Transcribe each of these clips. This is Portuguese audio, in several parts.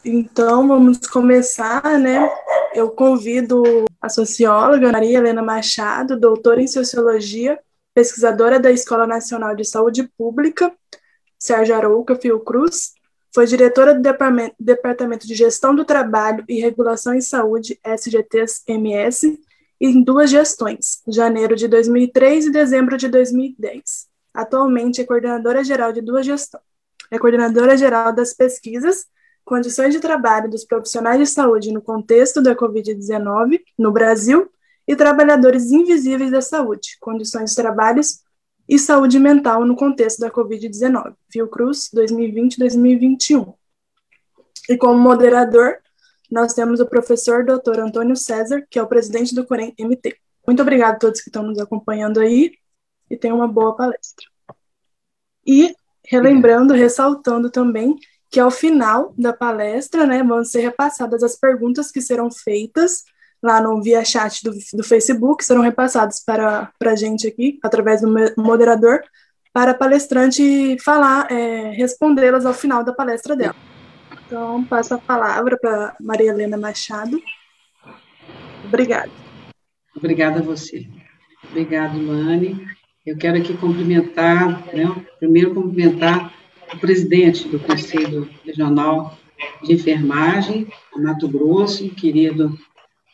Então, vamos começar, né? Eu convido a socióloga Maria Helena Machado, doutora em Sociologia, pesquisadora da Escola Nacional de Saúde Pública, Sérgio Arouca Fiocruz, foi diretora do Departamento de Gestão do Trabalho e Regulação em Saúde, SGT-MS, em 2 gestões, janeiro de 2003 e dezembro de 2010. Atualmente é coordenadora-geral de 2 gestões. É coordenadora-geral das pesquisas Condições de Trabalho dos Profissionais de Saúde no Contexto da Covid-19 no Brasil e Trabalhadores Invisíveis da Saúde, Condições de Trabalho e Saúde Mental no Contexto da Covid-19, Fiocruz 2020-2021. E como moderador, nós temos o professor Dr. Antônio César, que é o presidente do COREM-MT. Muito obrigado a todos que estão nos acompanhando aí e tenham uma boa palestra. E relembrando, ressaltando também que ao final da palestra, né, vão ser repassadas as perguntas que serão feitas lá no via chat do Facebook, serão repassadas para a gente aqui, através do moderador, para a palestrante falar, respondê-las ao final da palestra dela. Então, passo a palavra para Maria Helena Machado. Obrigada. Obrigada a você. Obrigada, Luane. Eu quero aqui cumprimentar, primeiro cumprimentar o presidente do Conselho Regional de Enfermagem, Mato Grosso, querido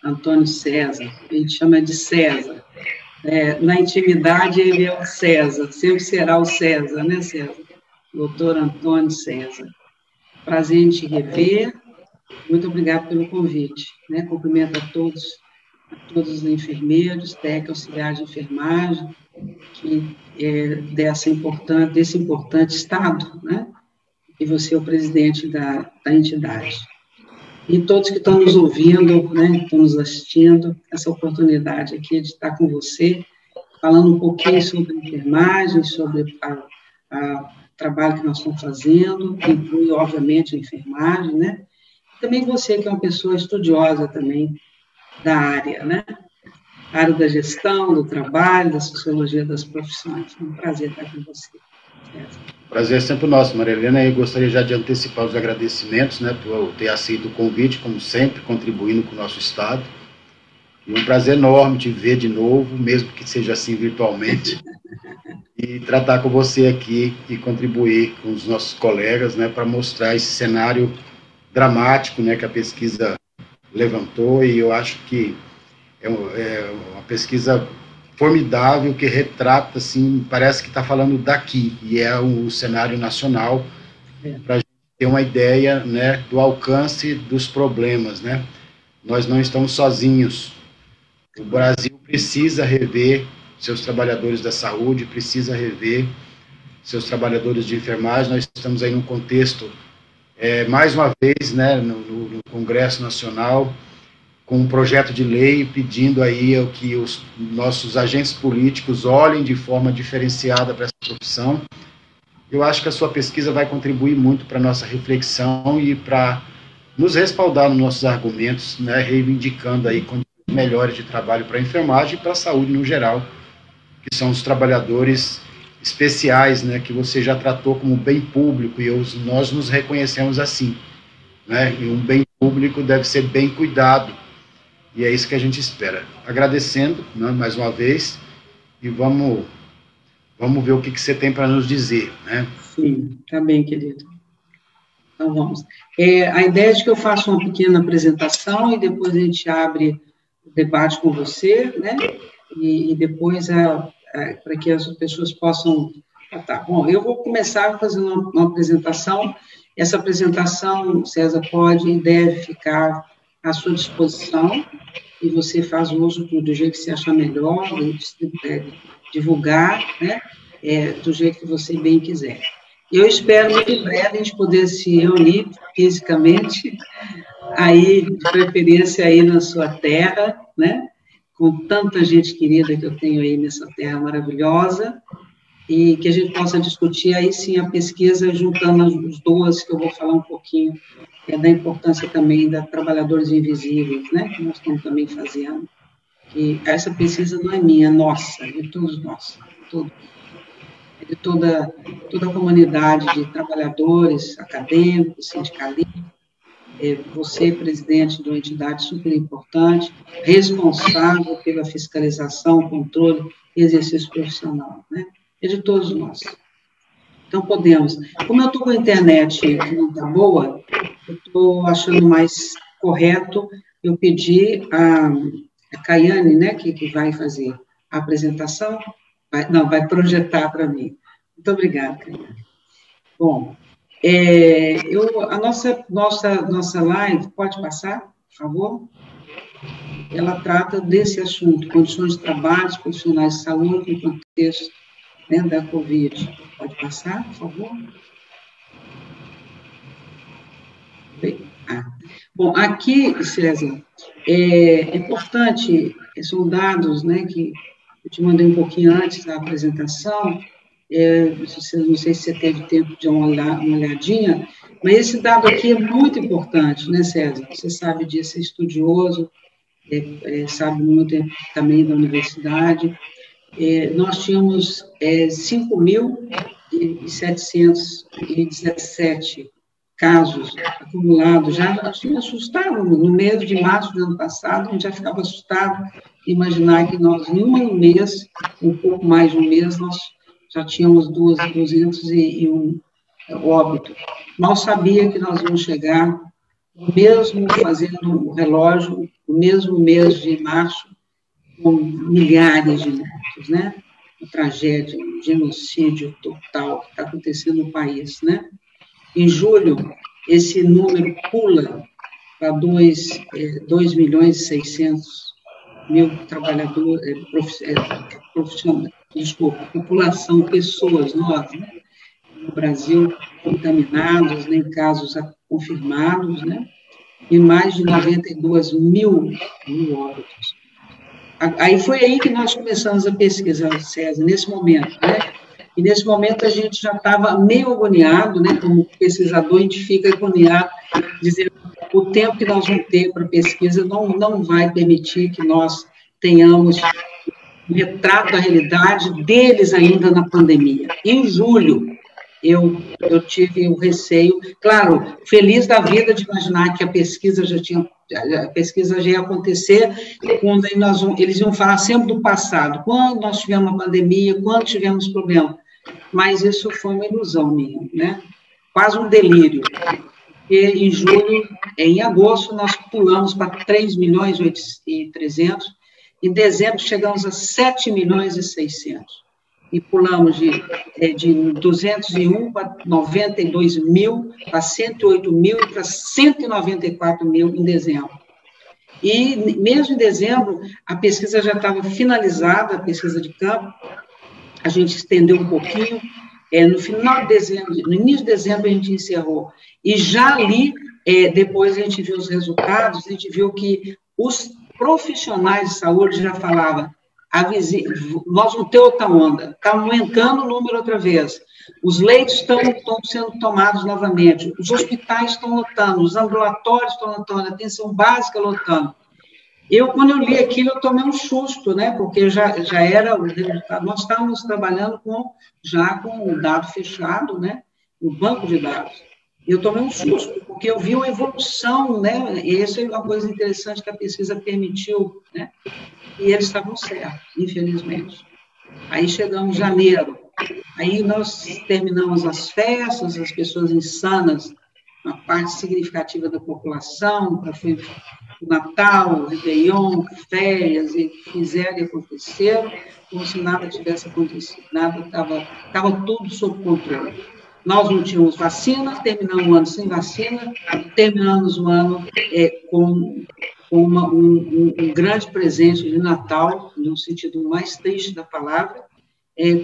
Antônio César. A gente chama de César. Na intimidade, ele é o César, sempre será o César, né, César? Doutor Antônio César. Prazer em te rever. Muito obrigado pelo convite. Cumprimento a todos os enfermeiros, técnicos, auxiliares de enfermagem, que desse importante estado, e você é o presidente da entidade. E todos que estão nos ouvindo, estão nos assistindo, essa oportunidade aqui de estar com você, falando um pouquinho sobre a enfermagem, sobre o trabalho que nós estamos fazendo, que inclui, obviamente, a enfermagem, Também você, que é uma pessoa estudiosa também da área, A área da gestão, do trabalho, da sociologia das profissões. É um prazer estar com você, César. Prazer é sempre nosso, Maria Helena, e gostaria já de antecipar os agradecimentos, por ter aceito o convite, como sempre, contribuindo com o nosso Estado. E um prazer enorme te ver de novo, mesmo que seja assim virtualmente, e tratar com você aqui e contribuir com os nossos colegas, para mostrar esse cenário dramático, que a pesquisa levantou, e eu acho que é uma pesquisa formidável, que retrata, assim, parece que está falando daqui, e é o cenário nacional, para a gente ter uma ideia, do alcance dos problemas, Nós não estamos sozinhos. O Brasil precisa rever seus trabalhadores da saúde, precisa rever seus trabalhadores de enfermagem. Nós estamos aí num contexto, mais uma vez, no Congresso Nacional, com um projeto de lei pedindo aí que os nossos agentes políticos olhem de forma diferenciada para essa profissão. Eu acho que a sua pesquisa vai contribuir muito para a nossa reflexão e para nos respaldar nos nossos argumentos, reivindicando aí condições melhores de trabalho para a enfermagem e para a saúde no geral, que são os trabalhadores especiais, que você já tratou como bem público, e nós nos reconhecemos assim, E um bem público deve ser bem cuidado, e é isso que a gente espera. Agradecendo, mais uma vez, e vamos ver o que você tem para nos dizer, Sim, tá bem, querido. Então, vamos. A ideia é de que eu faça uma pequena apresentação e depois a gente abre o debate com você, E depois, para que as pessoas possam... Tá, bom, eu vou começar fazendo uma apresentação. Essa apresentação, César, pode e deve ficar à sua disposição, e você faz o uso do jeito que você achar melhor, divulgar, do jeito que você bem quiser. Eu espero que em breve a gente poder se reunir fisicamente, aí, de preferência aí na sua terra, com tanta gente querida que eu tenho aí nessa terra maravilhosa, e que a gente possa discutir aí sim a pesquisa, juntando as duas, que eu vou falar um pouquinho da importância também da trabalhadores invisíveis, que nós estamos também fazendo. Que essa pesquisa não é minha, é nossa, é de todos nós, é de toda a comunidade de trabalhadores, acadêmicos, sindicalistas, você, presidente de uma entidade super importante, responsável pela fiscalização, controle e exercício profissional, né? É de todos nós. Então, podemos. Como eu estou com a internet que não está boa, eu estou achando mais correto eu pedir a Caiane, né, que vai fazer a apresentação, vai projetar para mim. Muito obrigada, Caiane. Bom, a nossa live, pode passar, por favor? Ela trata desse assunto, condições de trabalho dos profissionais de saúde no contexto, né, da Covid. Pode passar, por favor? Bom, aqui, César, é importante, são dados, né, que eu te mandei um pouquinho antes da apresentação, não sei se você teve tempo de dar uma olhadinha, mas esse dado aqui é muito importante, né, César? Você sabe disso, é estudioso, sabe muito também da universidade. Nós tínhamos 5.717 casos acumulados, já nós tínhamos assustado, no mês de março do ano passado, a gente já ficava assustado, imaginar que nós, em um mês, um pouco mais de um mês, nós já tínhamos 201 óbitos. Mal sabia que nós íamos chegar, mesmo fazendo o relógio, no mesmo mês de março, com milhares de mortos, né? Uma tragédia, um genocídio total que está acontecendo no país, né? Em julho, esse número pula para 2.600.000 trabalhadores, profissionais, população, pessoas, nós, né? No Brasil, contaminados, nem casos confirmados, né? E mais de 92.000 óbitos. Aí foi aí que nós começamos a pesquisar, César, nesse momento, né? E nesse momento a gente já estava meio agoniado, né? Como pesquisador, a gente fica agoniado, dizendo o tempo que nós vamos ter para pesquisa não vai permitir que nós tenhamos um retrato da realidade deles ainda na pandemia. Em julho, eu tive o receio, claro, feliz da vida de imaginar que a pesquisa já ia acontecer, quando eles iam falar sempre do passado, quando nós tivemos uma pandemia, quando tivemos problema, mas isso foi uma ilusão minha, né? Quase um delírio. E em julho, em agosto, nós pulamos para 3.300.000, em dezembro chegamos a 7.600.000. E pulamos de 201 para 92.000, para 108.000 para 194.000 em dezembro. E mesmo em dezembro, a pesquisa já estava finalizada, a pesquisa de campo, a gente estendeu um pouquinho, no final de dezembro, no início de dezembro a gente encerrou. E já ali, depois a gente viu os resultados, a gente viu que os profissionais de saúde já falavam, nós vamos ter outra onda, está aumentando o número outra vez, os leitos estão sendo tomados novamente, os hospitais estão lotando, os ambulatórios estão lotando, a atenção básica lotando. Quando eu li aquilo, eu tomei um susto, né, porque já era o resultado, nós estávamos trabalhando já com o dado fechado, né, o banco de dados. Eu tomei um susto, porque eu vi uma evolução, né, e isso é uma coisa interessante que a pesquisa permitiu, né, e eles estavam certos, infelizmente. Aí chegamos em janeiro, aí nós terminamos as festas, as pessoas insanas, uma parte significativa da população, foi o Natal, o Réveillon, férias, e fizeram e aconteceram, como se nada tivesse acontecido, nada, estava tudo sob controle. Nós não tínhamos vacina, terminamos o ano sem vacina, terminamos o ano com um grande presente de Natal, no sentido mais triste da palavra,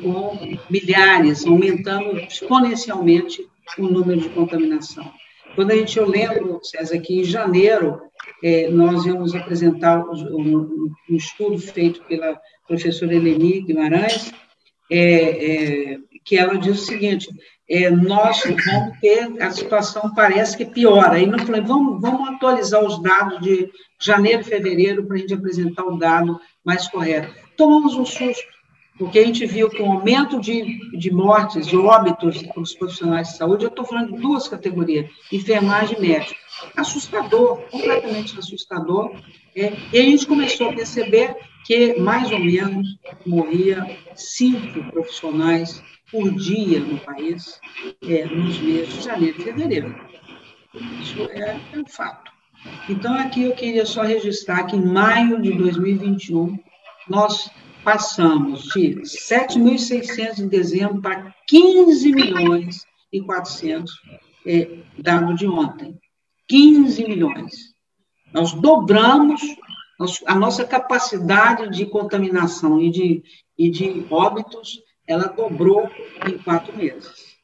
com milhares, aumentando exponencialmente o número de contaminação. Quando eu lembro, César, que em janeiro nós íamos apresentar um estudo feito pela professora Eleni Guimarães, que ela diz o seguinte, nós vamos ter, a situação parece que piora. Aí nós falamos, vamos atualizar os dados de janeiro e fevereiro para a gente apresentar o dado mais correto. Tomamos um susto, Porque a gente viu que o aumento de mortes, de óbitos dos profissionais de saúde, eu estou falando de duas categorias, enfermagem e médico. Assustador, completamente assustador. E a gente começou a perceber que, mais ou menos, morria 5 profissionais por dia no país, nos meses de janeiro e fevereiro. Isso é um fato. Então, aqui eu queria só registrar que, em maio de 2021, nós passamos de 7.600 em dezembro para 15.400.000, dado de ontem. 15 milhões. Nós dobramos a nossa capacidade de contaminação e de óbitos, ela dobrou em 4 meses.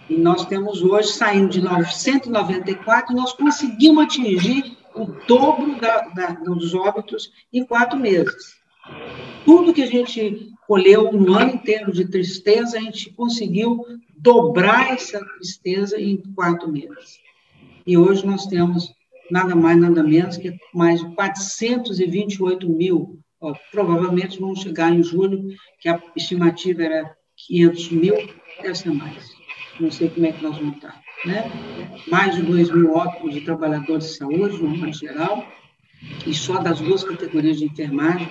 E nós temos hoje, saindo de 194, nós conseguimos atingir o dobro dos óbitos em 4 meses. Tudo que a gente colheu um ano inteiro de tristeza, a gente conseguiu dobrar essa tristeza em 4 meses. E hoje nós temos nada mais, nada menos que mais de 428 mil. Provavelmente vão chegar em julho, que a estimativa era 500 mil, deve ser mais. Não sei como é que nós vamos estar, né? Mais de 2 mil óbitos de trabalhadores de saúde, no modo geral, e só das duas categorias de enfermagem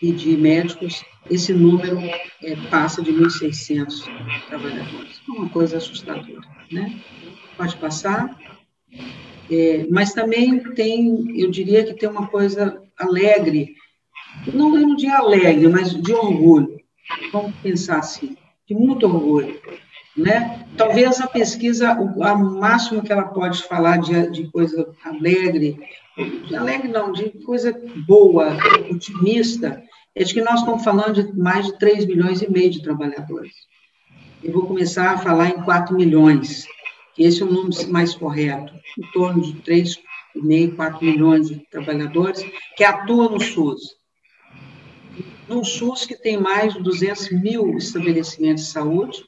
e de médicos, esse número passa de 1.600 trabalhadores. É uma coisa assustadora, né? Pode passar. Mas também tem, eu diria que tem uma coisa alegre, não de alegre, mas de orgulho. Vamos pensar assim, de muito orgulho, né? Talvez a pesquisa, o máximo que ela pode falar de coisa alegre não, de coisa boa, otimista, é de que nós estamos falando de mais de 3,5 milhões de trabalhadores. Eu vou começar a falar em 4 milhões, que esse é o número mais correto, em torno de 3,5, 4 milhões de trabalhadores que atuam no SUS. No SUS, que tem mais de 200 mil estabelecimentos de saúde,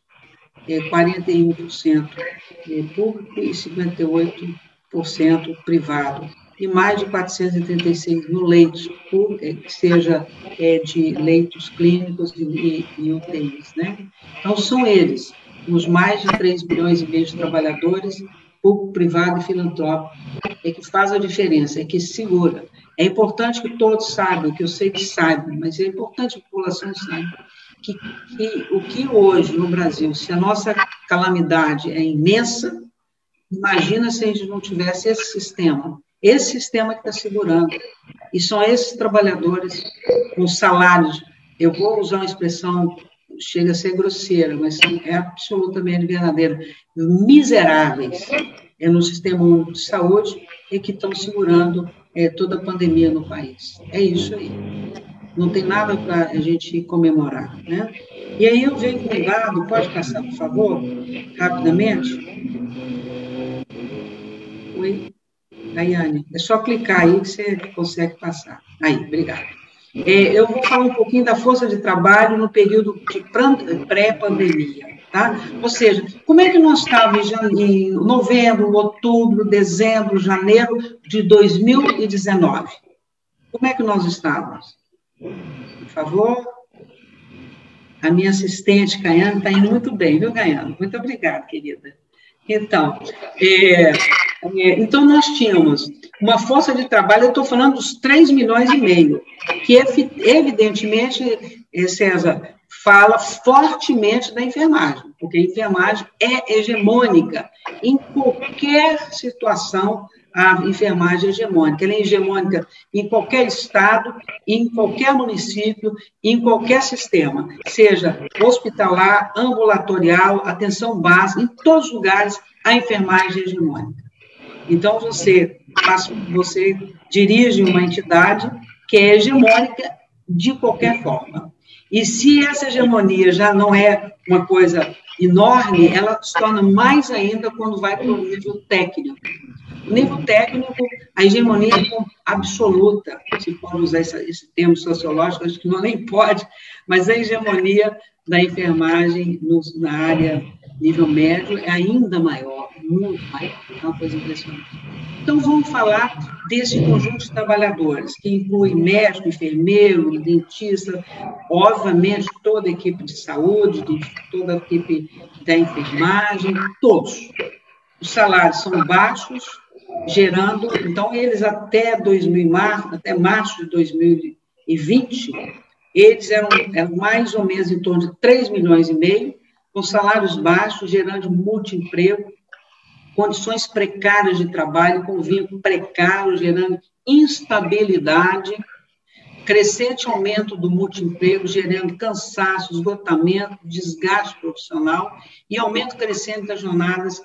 41% público e 58% privado, e mais de 436 mil leitos, seja de leitos clínicos e UTIs, né? Então, são eles, os mais de 3,5 milhões de trabalhadores, público, privado e filantrópico, que faz a diferença, que segura. É importante que todos saibam, que eu sei que saibam, mas é importante que a população saiba que o que hoje no Brasil, se a nossa calamidade é imensa, imagina se a gente não tivesse esse sistema que está segurando. E são esses trabalhadores com salários, eu vou usar uma expressão, chega a ser grosseira, mas é absolutamente verdadeira, miseráveis no sistema único de saúde e que estão segurando toda a pandemia no país. É isso aí. Não tem nada para a gente comemorar, né? E aí eu venho com um dado, pode passar, por favor, rapidamente? Oi, Daiane, é só clicar aí que você consegue passar. Aí, obrigada. Eu vou falar um pouquinho da força de trabalho no período de pré-pandemia, tá? Ou seja, como é que nós estávamos em novembro, outubro, dezembro, janeiro de 2019? Como é que nós estávamos? Por favor. A minha assistente, Caiane, está indo muito bem, viu, Caiane? Muito obrigada, querida. Então, então nós tínhamos uma força de trabalho, eu estou falando dos 3,5 milhões, que evidentemente, César, fala fortemente da enfermagem, porque a enfermagem é hegemônica em qualquer situação. A enfermagem é hegemônica. Ela é hegemônica em qualquer estado, em qualquer município, em qualquer sistema, seja hospitalar, ambulatorial, atenção básica, em todos os lugares a enfermagem é hegemônica. Então, você dirige uma entidade que é hegemônica de qualquer forma. E se essa hegemonia já não é uma coisa enorme, ela se torna mais ainda quando vai para o nível técnico. No nível técnico, a hegemonia é absoluta, se pode usar esse termo sociológico, acho que não nem pode, mas a hegemonia da enfermagem na área nível médio é ainda maior, muito maior, é uma coisa impressionante. Então, vamos falar desse conjunto de trabalhadores, que inclui médico, enfermeiro, dentista, obviamente, toda a equipe de saúde, toda a equipe da enfermagem, todos. Os salários são baixos, gerando, então, eles até março de 2020, eles eram mais ou menos em torno de 3,5 milhões, com salários baixos, gerando muito emprego, condições precárias de trabalho, com vínculo precário, gerando instabilidade, crescente aumento do multiemprego, gerando cansaço, esgotamento, desgaste profissional e aumento crescente das jornadas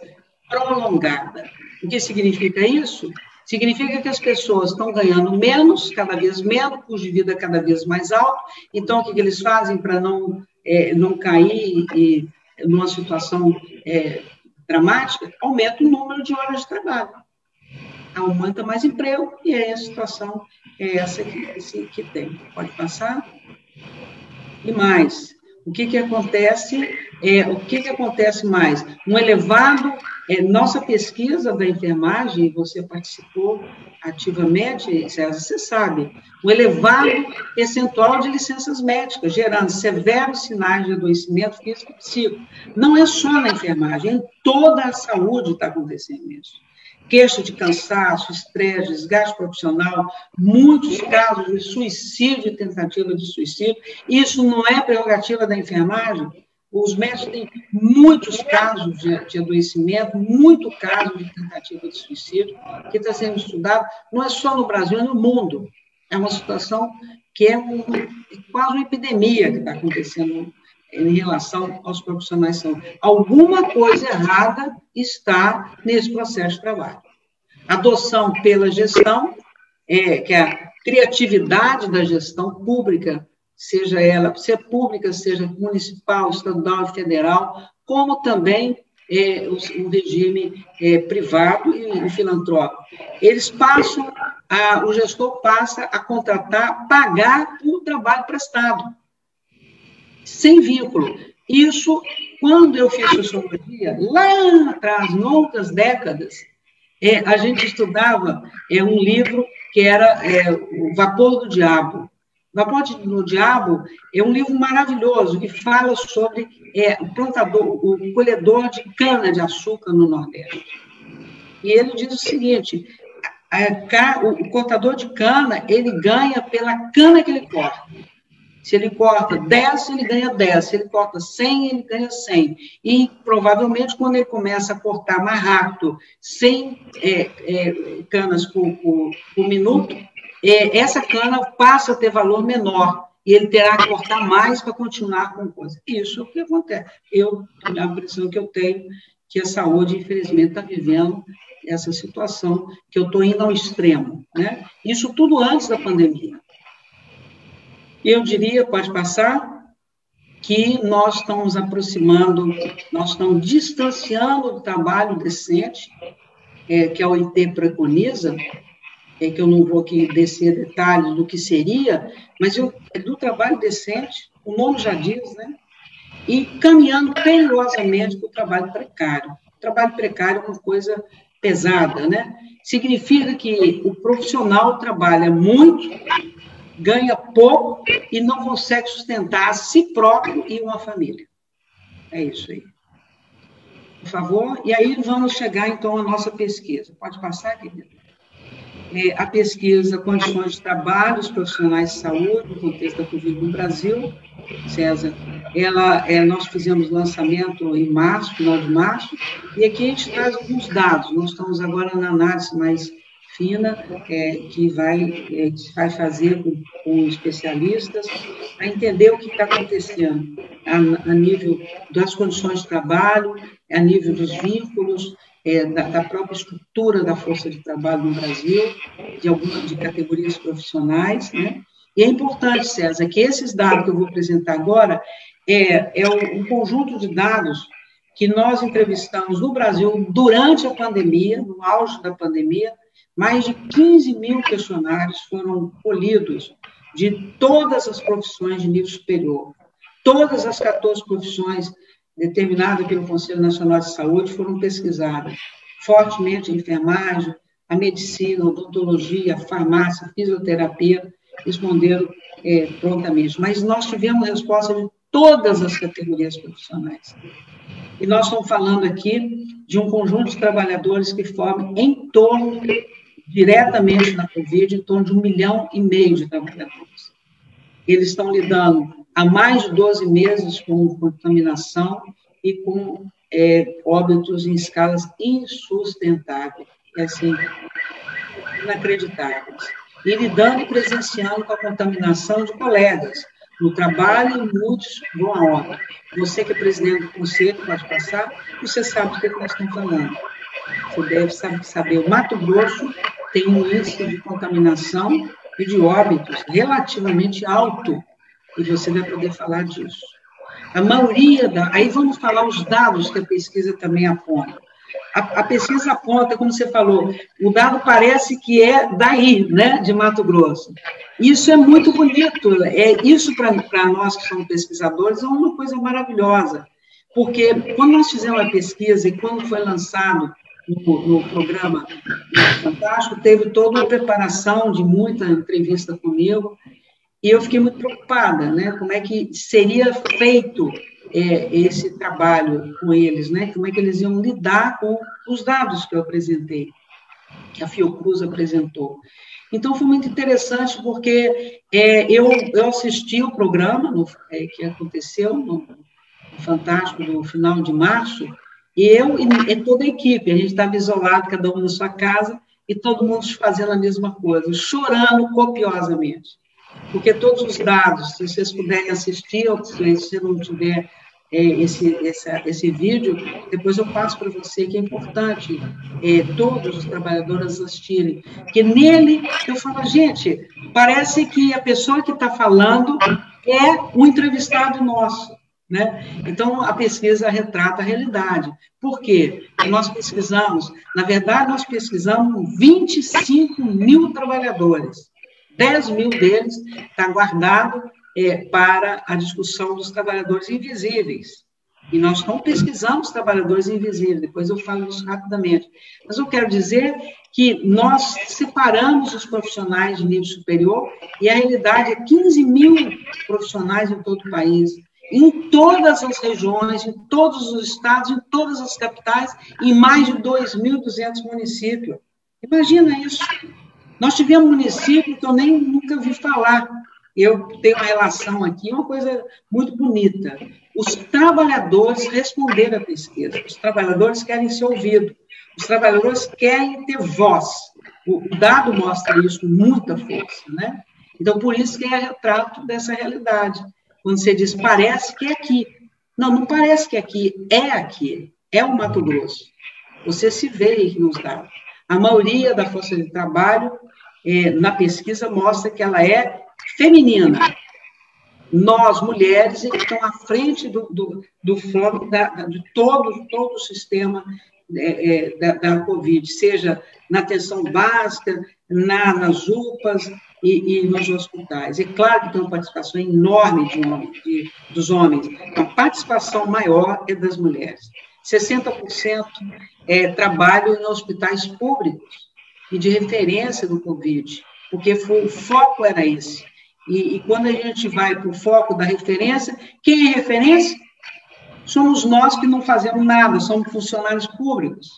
prolongadas. O que significa isso? Significa que as pessoas estão ganhando menos, cada vez menos, custo de vida cada vez mais alto. Então, o que eles fazem para não cair numa situação dramática? Aumenta o número de horas de trabalho. Aumenta mais emprego e a situação é essa que tem. Pode passar? E mais, o que acontece? O que acontece mais? Um elevado... nossa pesquisa da enfermagem, você participou ativamente, César, você sabe, um elevado percentual de licenças médicas, gerando severos sinais de adoecimento físico e psíquico. Não é só na enfermagem, em toda a saúde está acontecendo isso. Queixa de cansaço, estresse, desgaste profissional, muitos casos de suicídio e tentativa de suicídio. Isso não é prerrogativa da enfermagem. Os médicos têm muitos casos de adoecimento, muito caso de tentativa de suicídio, que está sendo estudado, não é só no Brasil, é no mundo. É uma situação que é quase uma epidemia que está acontecendo em relação aos profissionais de saúde. Alguma coisa errada está nesse processo de trabalho. Adoção pela gestão, que é a criatividade da gestão pública, seja ela pública, seja municipal, estadual e federal, como também o regime privado e filantrópico. O gestor passa a contratar, pagar o trabalho prestado, sem vínculo. Isso, quando eu fiz sociologia, lá atrás, longas décadas, a gente estudava um livro que era O Vapor do Diabo. O Vapor do Diabo é um livro maravilhoso que fala sobre o colhedor de cana-de-açúcar no Nordeste. E ele diz o seguinte, o cortador de cana, ele ganha pela cana que ele corta. Se ele corta 10, ele ganha 10. Se ele corta 100, ele ganha 100. E, provavelmente, quando ele começa a cortar mais rápido, 100 canas por minuto, essa cana passa a ter valor menor. E ele terá que cortar mais para continuar com coisa. Isso é o que acontece. A impressão que eu tenho que a saúde, infelizmente, está vivendo essa situação, que eu estou indo ao extremo, né? Isso tudo antes da pandemia. Eu diria, pode passar, que nós estamos aproximando, nós estamos distanciando do trabalho decente, que a OIT preconiza, que eu não vou aqui descer detalhes do que seria, mas do trabalho decente, o nome já diz, né? E caminhando perigosamente para o trabalho precário. O trabalho precário é uma coisa pesada, né? Significa que o profissional trabalha muito, ganha pouco e não consegue sustentar a si próprio e uma família. É isso aí. Por favor. E aí vamos chegar, então, à nossa pesquisa. Pode passar, querida? A pesquisa Condições de Trabalho dos Profissionais de Saúde no contexto da Covid no Brasil, César, nós fizemos lançamento em março, final de março, e aqui a gente traz alguns dados. Nós estamos agora na análise mais fina, que vai fazer com especialistas, para entender o que está acontecendo a nível das condições de trabalho, a nível dos vínculos, da própria estrutura da força de trabalho no Brasil, de categorias profissionais, né? E é importante, César, que esses dados que eu vou apresentar agora um conjunto de dados que nós entrevistamos no Brasil durante a pandemia, no auge da pandemia. Mais de 15 mil questionários foram colhidos de todas as profissões de nível superior, todas as 14 profissões determinada pelo Conselho Nacional de Saúde foram pesquisadas. Fortemente a enfermagem, a medicina, a odontologia, a farmácia, a fisioterapia responderam prontamente. Mas nós tivemos resposta de todas as categorias profissionais. E nós estamos falando aqui de um conjunto de trabalhadores que formam em torno, diretamente na Covid, em torno de 1,5 milhão de trabalhadores. Eles estão lidando há mais de 12 meses com contaminação e com óbitos em escalas insustentáveis, assim, inacreditáveis. E lidando e presenciando com a contaminação de colegas no trabalho, e muitos vão à obra. Você que é presidente do conselho, pode passar, você sabe do que nós estamos falando. Você deve saber, o Mato Grosso tem um índice de contaminação e de óbitos relativamente alto, e você vai poder falar disso. A maioria aí vamos falar os dados que a pesquisa também aponta. A pesquisa aponta, como você falou, o dado parece que é daí, né, de Mato Grosso. Isso é muito bonito, isso para nós que somos pesquisadores é uma coisa maravilhosa, porque quando nós fizemos a pesquisa e quando foi lançado no programa Fantástico, teve toda uma preparação de muita entrevista comigo, e eu fiquei muito preocupada, né, como é que seria feito esse trabalho com eles, né? Como é que eles iam lidar com os dados que eu apresentei, que a Fiocruz apresentou. Então, foi muito interessante, porque eu assisti o programa que aconteceu no Fantástico, no final de março, e eu e toda a equipe, a gente estava isolado, cada um na sua casa, e todo mundo fazendo a mesma coisa, chorando copiosamente. Porque todos os dados, se vocês puderem assistir, ou se você não tiver esse vídeo, depois eu passo para você, que é importante todos os trabalhadores assistirem. Porque nele, eu falo, gente, parece que a pessoa que está falando é um entrevistado nosso, né? Então, a pesquisa retrata a realidade. Por quê? Nós pesquisamos, na verdade, nós pesquisamos 25 mil trabalhadores. 10 mil deles está guardado para a discussão dos trabalhadores invisíveis. E nós não pesquisamos trabalhadores invisíveis, depois eu falo isso rapidamente. Mas eu quero dizer que nós separamos os profissionais de nível superior, e a realidade é 15 mil profissionais em todo o país, em todas as regiões, em todos os estados, em todas as capitais, em mais de 2.200 municípios. Imagina isso. Nós tivemos município que eu nunca vi falar. Eu tenho uma relação aqui, uma coisa muito bonita. Os trabalhadores responderam à pesquisa. Os trabalhadores querem ser ouvidos. Os trabalhadores querem ter voz. O dado mostra isso com muita força, né? Então, por isso que é retrato dessa realidade. Quando você diz, parece que é aqui. Não, não parece que é aqui. É o Mato Grosso. Você se vê nos dados. A maioria da força de trabalho, na pesquisa, mostra que ela é feminina. Nós, mulheres, estamos à frente do fórum de todo o sistema da Covid, seja na atenção básica, nas UPAs e nos hospitais. É claro que tem uma participação enorme dos homens, a participação maior é das mulheres. 60% trabalham em hospitais públicos e de referência do Covid, porque o foco era esse. E quando a gente vai para o foco da referência, quem é referência? Somos nós que não fazemos nada, somos funcionários públicos.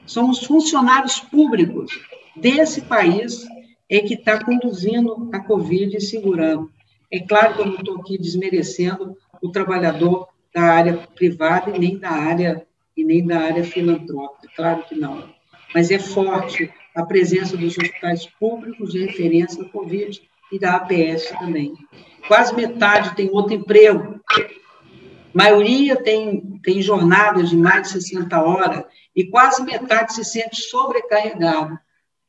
Somos funcionários públicos desse país que está conduzindo a Covid e segurando. É claro que eu não estou aqui desmerecendo o trabalhador da área privada e nem da área filantrópica, claro que não. Mas é forte a presença dos hospitais públicos de referência à Covid e da APS também. Quase metade tem outro emprego. A maioria tem jornadas de mais de 60 horas e quase metade se sente sobrecarregado.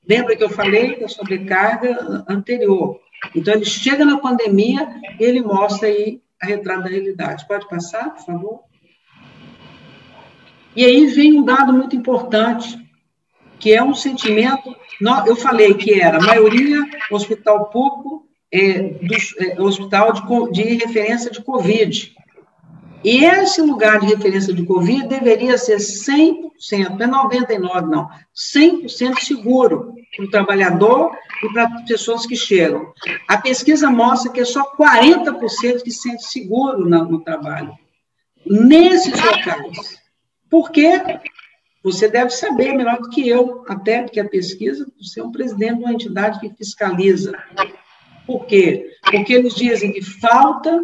Lembra que eu falei da sobrecarga anterior? Então, ele chega na pandemia e ele mostra aí a retrato da realidade. Pode passar, por favor? E aí vem um dado muito importante, que é um sentimento... Eu falei que era a maioria hospital público, hospital de referência de Covid. E esse lugar de referência de Covid deveria ser 100%, não é 99%, não, 100% seguro para o trabalhador e para as pessoas que chegam. A pesquisa mostra que é só 40% que se sente seguro no trabalho, nesses locais. Por quê? Você deve saber melhor do que eu, até porque a pesquisa, você é um presidente de uma entidade que fiscaliza. Por quê? Porque eles dizem que falta,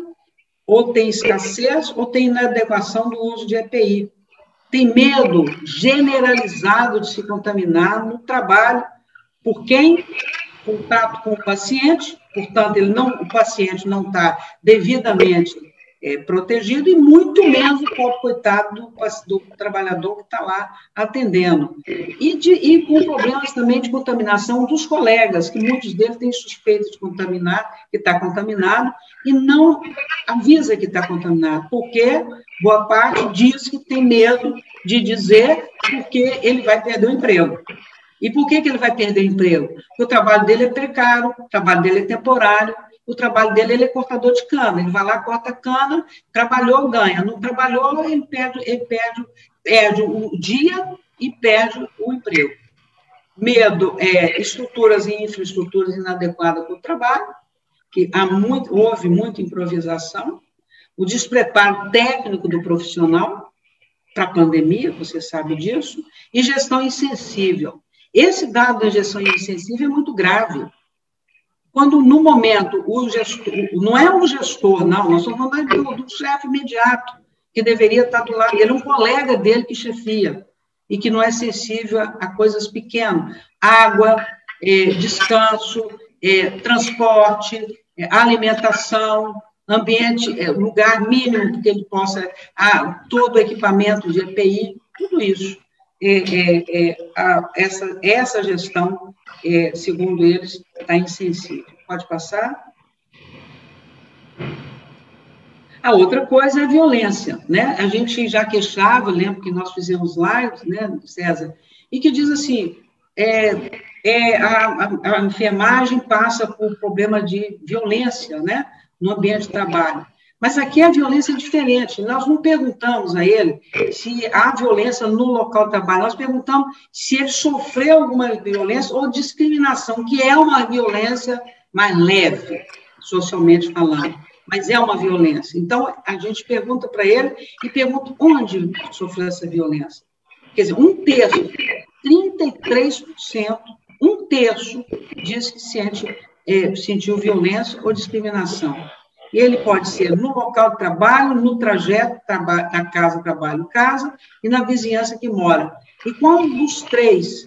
ou tem escassez, ou tem inadequação do uso de EPI. Tem medo generalizado de se contaminar no trabalho, por quem? Contato com o paciente, portanto, o paciente não está devidamente protegido, e muito menos o pobre coitado do trabalhador que está lá atendendo. E com problemas também de contaminação dos colegas, que muitos deles têm suspeita de contaminar, que está contaminado, e não avisa que está contaminado, porque boa parte diz que tem medo de dizer, porque ele vai perder o emprego. E por que ele vai perder o emprego? Porque o trabalho dele é precário, o trabalho dele é temporário, o trabalho dele ele é cortador de cana, ele vai lá, corta a cana, trabalhou, ganha, não trabalhou, ele perde o dia e perde o emprego. Medo é estruturas e infraestruturas inadequadas para o trabalho, que houve muita improvisação, o despreparo técnico do profissional para a pandemia, você sabe disso, e gestão insensível. Esse dado da gestão insensível é muito grave. Quando, no momento, o gestor, não é um gestor, não, nós estamos falando do chefe imediato, que deveria estar do lado, ele é um colega dele que chefia, e que não é sensível a coisas pequenas, água, descanso, transporte, alimentação, ambiente, lugar mínimo que ele possa, todo o equipamento de EPI, tudo isso. Essa gestão, segundo eles, está insensível. Pode passar? A outra coisa é a violência, né? A gente já queixava, lembro que nós fizemos lives, né, César, e que diz assim, a enfermagem passa por problema de violência, né, no ambiente de trabalho. Mas aqui a violência é diferente. Nós não perguntamos a ele se há violência no local de trabalho, nós perguntamos se ele sofreu alguma violência ou discriminação, que é uma violência mais leve, socialmente falando, mas é uma violência. Então, a gente pergunta para ele e pergunta onde sofreu essa violência. Quer dizer, 1/3, 33%, 1/3 diz que sentiu violência ou discriminação. E ele pode ser no local de trabalho, no trajeto da casa, trabalho, casa, e na vizinhança que mora. E qual dos três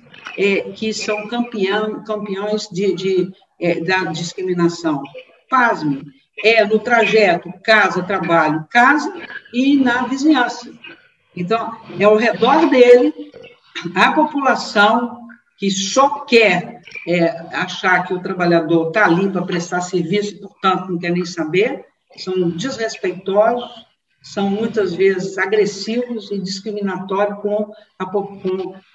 que são campeões da discriminação? Pasme, no trajeto, casa, trabalho, casa, e na vizinhança. Então, é ao redor dele, a população que só quer achar que o trabalhador está ali para prestar serviço, portanto, não quer nem saber, são desrespeitosos, são muitas vezes agressivos e discriminatórios com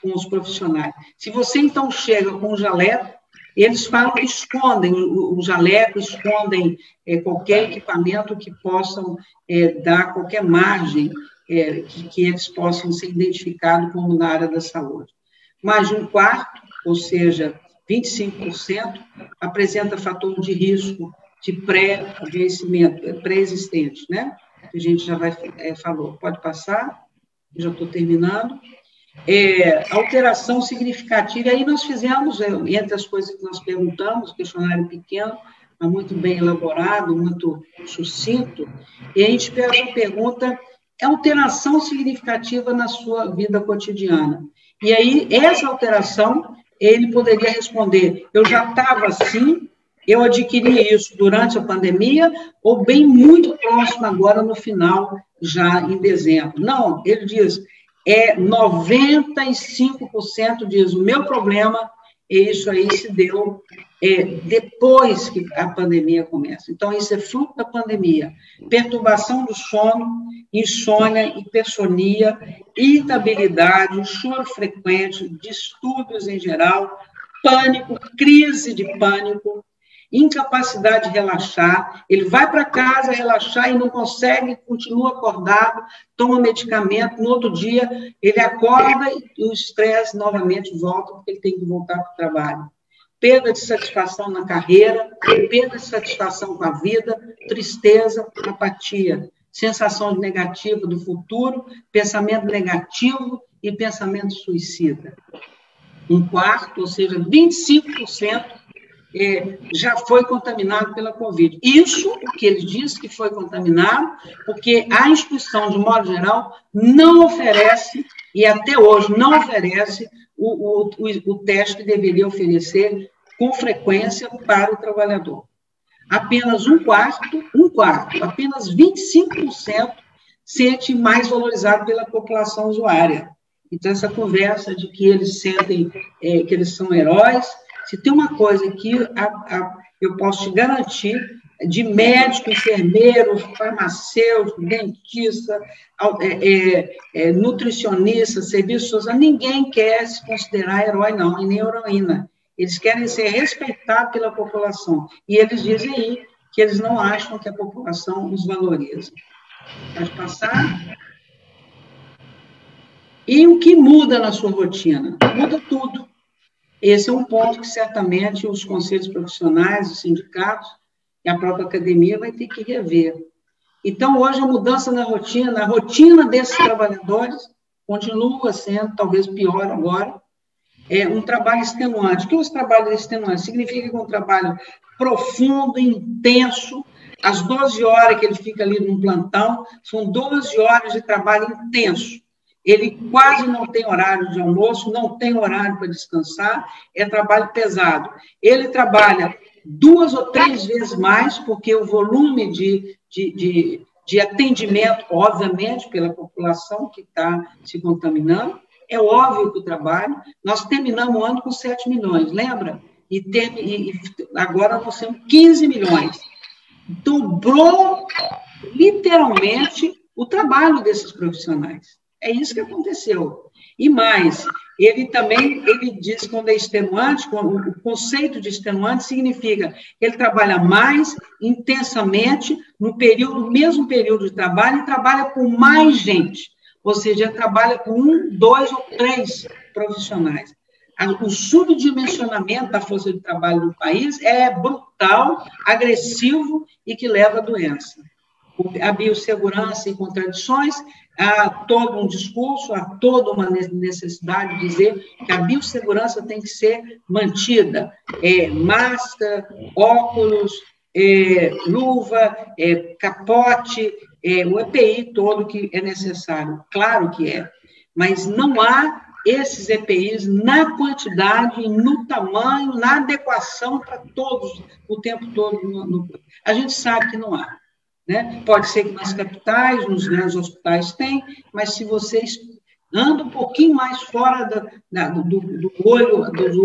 os profissionais. Se você, então, chega com o jaleco, eles escondem o jaleco, escondem qualquer equipamento que possam dar qualquer margem que eles possam ser identificados como na área da saúde. Mais de 1/4, ou seja, 25%, apresenta fator de risco de pré-adoecimento, pré-existente, né? Que a gente já falou. Pode passar? Eu já estou terminando. Alteração significativa. E aí nós fizemos, entre as coisas que nós perguntamos, questionário pequeno, mas muito bem elaborado, muito sucinto, e a gente pergunta alteração significativa na sua vida cotidiana. E aí, essa alteração, ele poderia responder, eu já estava assim, eu adquiri isso durante a pandemia, ou bem muito próximo agora, no final, já em dezembro. Não, ele diz, 95% diz, o meu problema, isso aí se deu depois que a pandemia começa. Então, isso é fruto da pandemia. Perturbação do sono, insônia, hipersonia, irritabilidade, choro frequente, distúrbios em geral, pânico, crise de pânico, incapacidade de relaxar, ele vai para casa relaxar e não consegue, continua acordado, toma medicamento, no outro dia ele acorda e o estresse novamente volta, porque ele tem que voltar para o trabalho. Perda de satisfação na carreira, perda de satisfação com a vida, tristeza, apatia, sensação negativa do futuro, pensamento negativo e pensamento suicida. Um quarto, ou seja, 25%, já foi contaminado pela Covid. Isso, o que ele diz que foi contaminado, porque a instituição, de modo geral, não oferece, e até hoje não oferece, o teste que deveria oferecer com frequência para o trabalhador. Apenas um quarto, apenas 25% sente mais valorizado pela população usuária. Então, essa conversa de que eles sentem que eles são heróis, se tem uma coisa que eu posso te garantir, de médico, enfermeiro, farmacêutico, dentista, nutricionista, serviço social, ninguém quer se considerar herói, não, e nem heroína. Eles querem ser respeitados pela população. E eles dizem aí que eles não acham que a população os valoriza. Pode passar? E o que muda na sua rotina? Muda tudo. Esse é um ponto que certamente os conselhos profissionais, os sindicatos e a própria academia vai ter que rever. Então, hoje, a mudança na rotina desses trabalhadores continua sendo, talvez pior agora, um trabalho extenuante. O que é esse trabalho extenuante? Significa que é um trabalho profundo, intenso. As 12 horas que ele fica ali num plantão, são 12 horas de trabalho intenso. Ele quase não tem horário de almoço, não tem horário para descansar, é trabalho pesado. Ele trabalha 2 ou 3 vezes mais, porque o volume de atendimento, obviamente, pela população que está se contaminando, é óbvio que o trabalho... Nós terminamos o ano com 7 milhões, lembra? E agora nós temos 15 milhões. Dobrou, literalmente, o trabalho desses profissionais. É isso que aconteceu. E mais, ele diz que quando é extenuante, o conceito de extenuante significa que ele trabalha mais intensamente no mesmo período de trabalho e trabalha com mais gente. Ou seja, ele trabalha com 1, 2 ou 3 profissionais. O subdimensionamento da força de trabalho do país é brutal, agressivo e que leva à doença. A biossegurança e contradições, há todo um discurso, há toda uma necessidade de dizer que a biossegurança tem que ser mantida. Máscara, óculos, luva, capote, o EPI todo que é necessário. Claro que é, mas não há esses EPIs na quantidade, no tamanho, na adequação para todos, o tempo todo. A gente sabe que não há. Né? Pode ser que nas capitais, nos grandes hospitais tem, mas se vocês andam um pouquinho mais fora do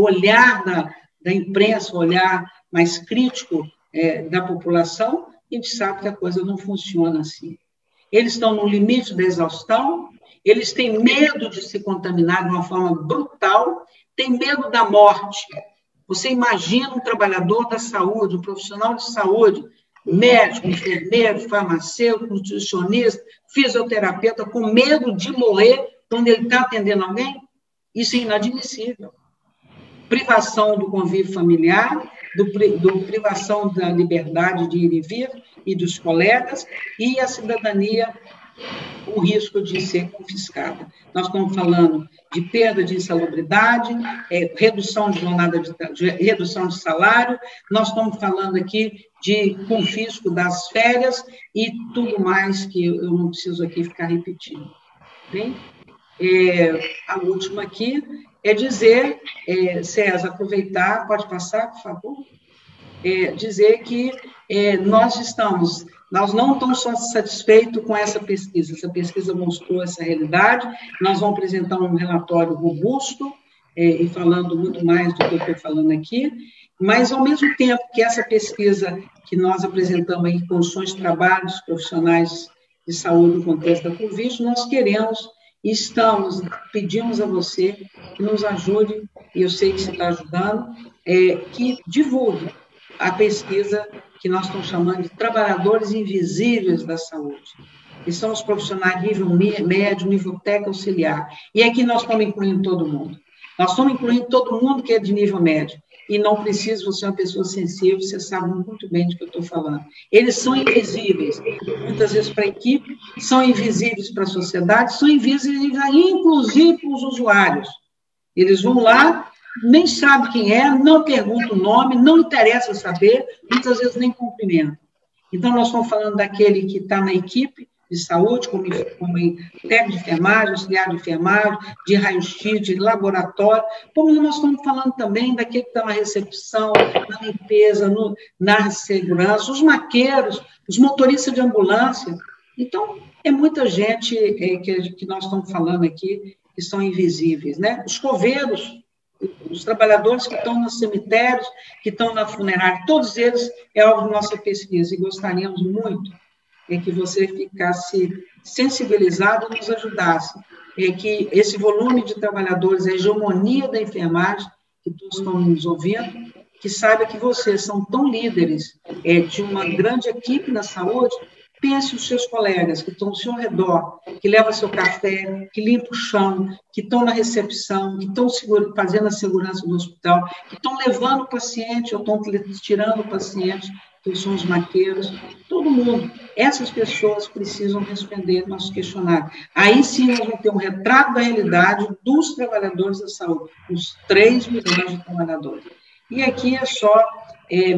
olhar da imprensa, o olhar mais crítico da população, a gente sabe que a coisa não funciona assim. Eles estão no limite da exaustão, eles têm medo de se contaminar de uma forma brutal, têm medo da morte. Você imagina um trabalhador da saúde, um profissional de saúde, médico, enfermeiro, farmacêutico, nutricionista, fisioterapeuta, com medo de morrer quando ele está atendendo alguém? Isso é inadmissível. Privação do convívio familiar, privação da liberdade de ir e vir e dos colegas, e a cidadania, o risco de ser confiscada. Nós estamos falando de perda de insalubridade, redução de jornada, redução de salário, nós estamos falando aqui de confisco das férias e tudo mais que eu não preciso aqui ficar repetindo. Bem? A última aqui é dizer, César, aproveitar, pode passar, por favor? Dizer que nós não estamos só satisfeitos com essa pesquisa mostrou essa realidade, nós vamos apresentar um relatório robusto, e falando muito mais do que eu estou falando aqui, mas, ao mesmo tempo que essa pesquisa que nós apresentamos em condições de trabalho dos profissionais de saúde no contexto da Covid, nós queremos e pedimos a você que nos ajude, e eu sei que você está ajudando, que divulgue a pesquisa que nós estamos chamando de trabalhadores invisíveis da saúde, que são os profissionais nível médio, nível técnico auxiliar. E aqui nós estamos incluindo todo mundo. Nós estamos incluindo todo mundo que é de nível médio. E não precisa você ser uma pessoa sensível, você sabe muito bem do que eu estou falando. Eles são invisíveis, muitas vezes para a equipe, são invisíveis para a sociedade, são invisíveis inclusive para os usuários. Eles vão lá, nem sabem quem é, não perguntam o nome, não interessa saber, muitas vezes nem cumprimentam. Então, nós estamos falando daquele que está na equipe de saúde, como técnico de enfermagem, auxiliar de enfermagem, de raio-x, de laboratório, como nós estamos falando também daquele que está na recepção, na limpeza, na segurança, os maqueiros, os motoristas de ambulância. Então, é muita gente que nós estamos falando aqui que são invisíveis, né? Os coveiros, os trabalhadores que estão nos cemitérios, que estão na funerária, todos eles é alvo da nossa pesquisa, e gostaríamos muito que você ficasse sensibilizado e nos ajudasse, que esse volume de trabalhadores, a hegemonia da enfermagem, que todos estão nos ouvindo, que saiba que vocês são tão líderes de uma grande equipe na saúde. Pense os seus colegas que estão ao seu redor, que levam seu café, que limpam o chão, que estão na recepção, que estão fazendo a segurança do hospital, que estão levando o paciente ou estão tirando o paciente, que são os maqueiros, todo mundo. Essas pessoas precisam responder nosso questionário. Aí sim nós vamos ter um retrato da realidade dos trabalhadores da saúde, os 3 milhões de trabalhadores. E aqui é só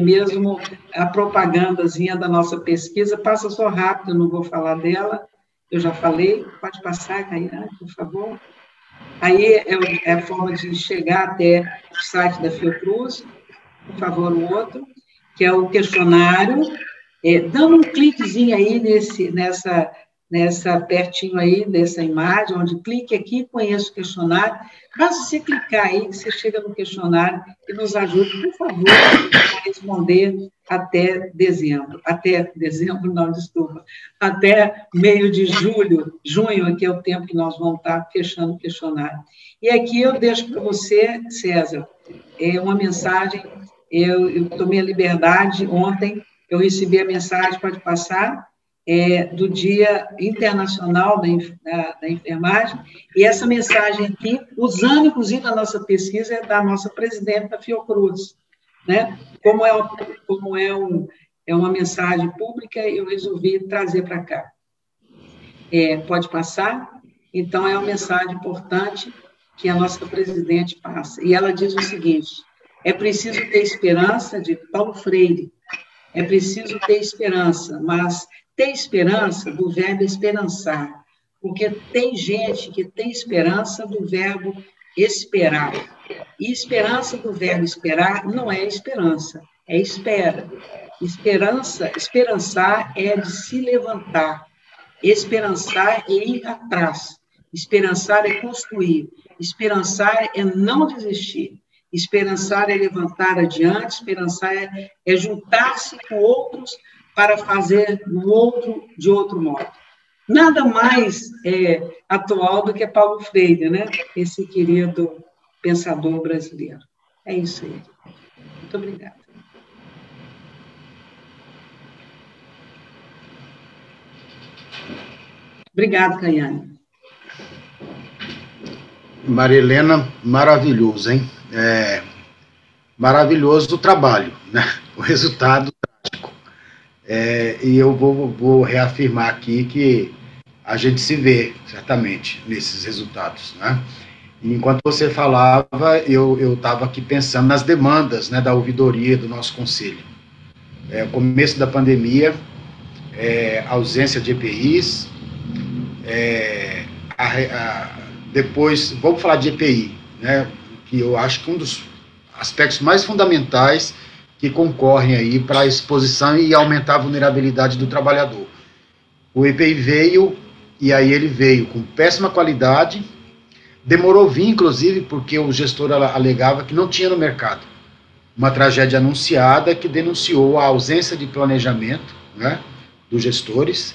mesmo a propagandazinha da nossa pesquisa, passa só rápido, eu não vou falar dela, eu já falei, pode passar, Caiane, por favor. Aí é a forma de chegar até o site da Fiocruz, por favor, o outro, que é o questionário, dando um cliquezinho aí nessa pertinho aí dessa imagem, onde clique aqui, conheça o questionário. Basta você clicar aí, que você chega no questionário e nos ajude, por favor, a responder até dezembro. Até dezembro, não, desculpa. Até meio de junho, que é o tempo que nós vamos estar fechando o questionário. E aqui eu deixo para você, César, uma mensagem. Eu tomei a liberdade, ontem eu recebi a mensagem, pode passar, do Dia Internacional da Enfermagem, e essa mensagem aqui, usando, inclusive, a nossa pesquisa, é da nossa presidente da Fiocruz, né? Como é uma mensagem pública, eu resolvi trazer para cá. Pode passar? Então, é uma mensagem importante que a nossa presidente passa, e ela diz o seguinte: é preciso ter esperança, de Paulo Freire, é preciso ter esperança, mas ter esperança do verbo esperançar, porque tem gente que tem esperança do verbo esperar, e esperança do verbo esperar não é esperança, é espera. Esperançar é de se levantar, esperançar é ir atrás, esperançar é construir, esperançar é não desistir, esperançar é levantar adiante, esperançar é juntar-se com outros para fazer de outro modo. Nada mais atual do que Paulo Freire, né? Esse querido pensador brasileiro. É isso aí. Muito obrigada. Obrigado, Caiane. Maria Helena, maravilhoso, hein? Maravilhoso o trabalho, né? O resultado trágico. E eu vou reafirmar aqui que a gente se vê, certamente, nesses resultados, né? E enquanto você falava, eu estava aqui pensando nas demandas, né, da ouvidoria do nosso conselho. O começo da pandemia, ausência de EPIs, depois, vamos falar de EPI, né, que eu acho que um dos aspectos mais fundamentais que concorrem aí para a exposição e aumentar a vulnerabilidade do trabalhador. O EPI veio, e aí ele veio com péssima qualidade, demorou vir, inclusive, porque o gestor alegava que não tinha no mercado. Uma tragédia anunciada que denunciou a ausência de planejamento, né, dos gestores.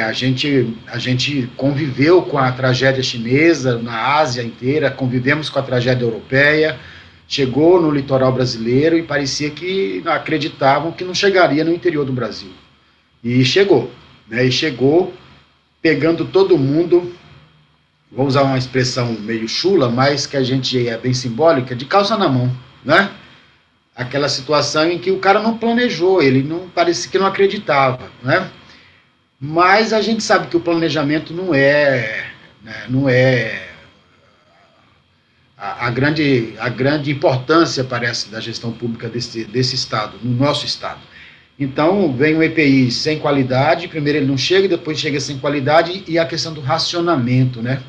A gente conviveu com a tragédia chinesa na Ásia inteira, convivemos com a tragédia europeia, chegou no litoral brasileiro e parecia que acreditavam que não chegaria no interior do Brasil. E chegou, né? E chegou pegando todo mundo, vou usar uma expressão meio chula, mas que a gente é bem simbólica, de calça na mão, né? Aquela situação em que o cara não planejou, ele não parecia que não acreditava, né? Mas a gente sabe que o planejamento não é, né, não é a grande importância, parece, da gestão pública desse estado, no nosso estado. Então, vem um EPI sem qualidade, primeiro ele não chega, depois chega sem qualidade, e a questão do racionamento, né?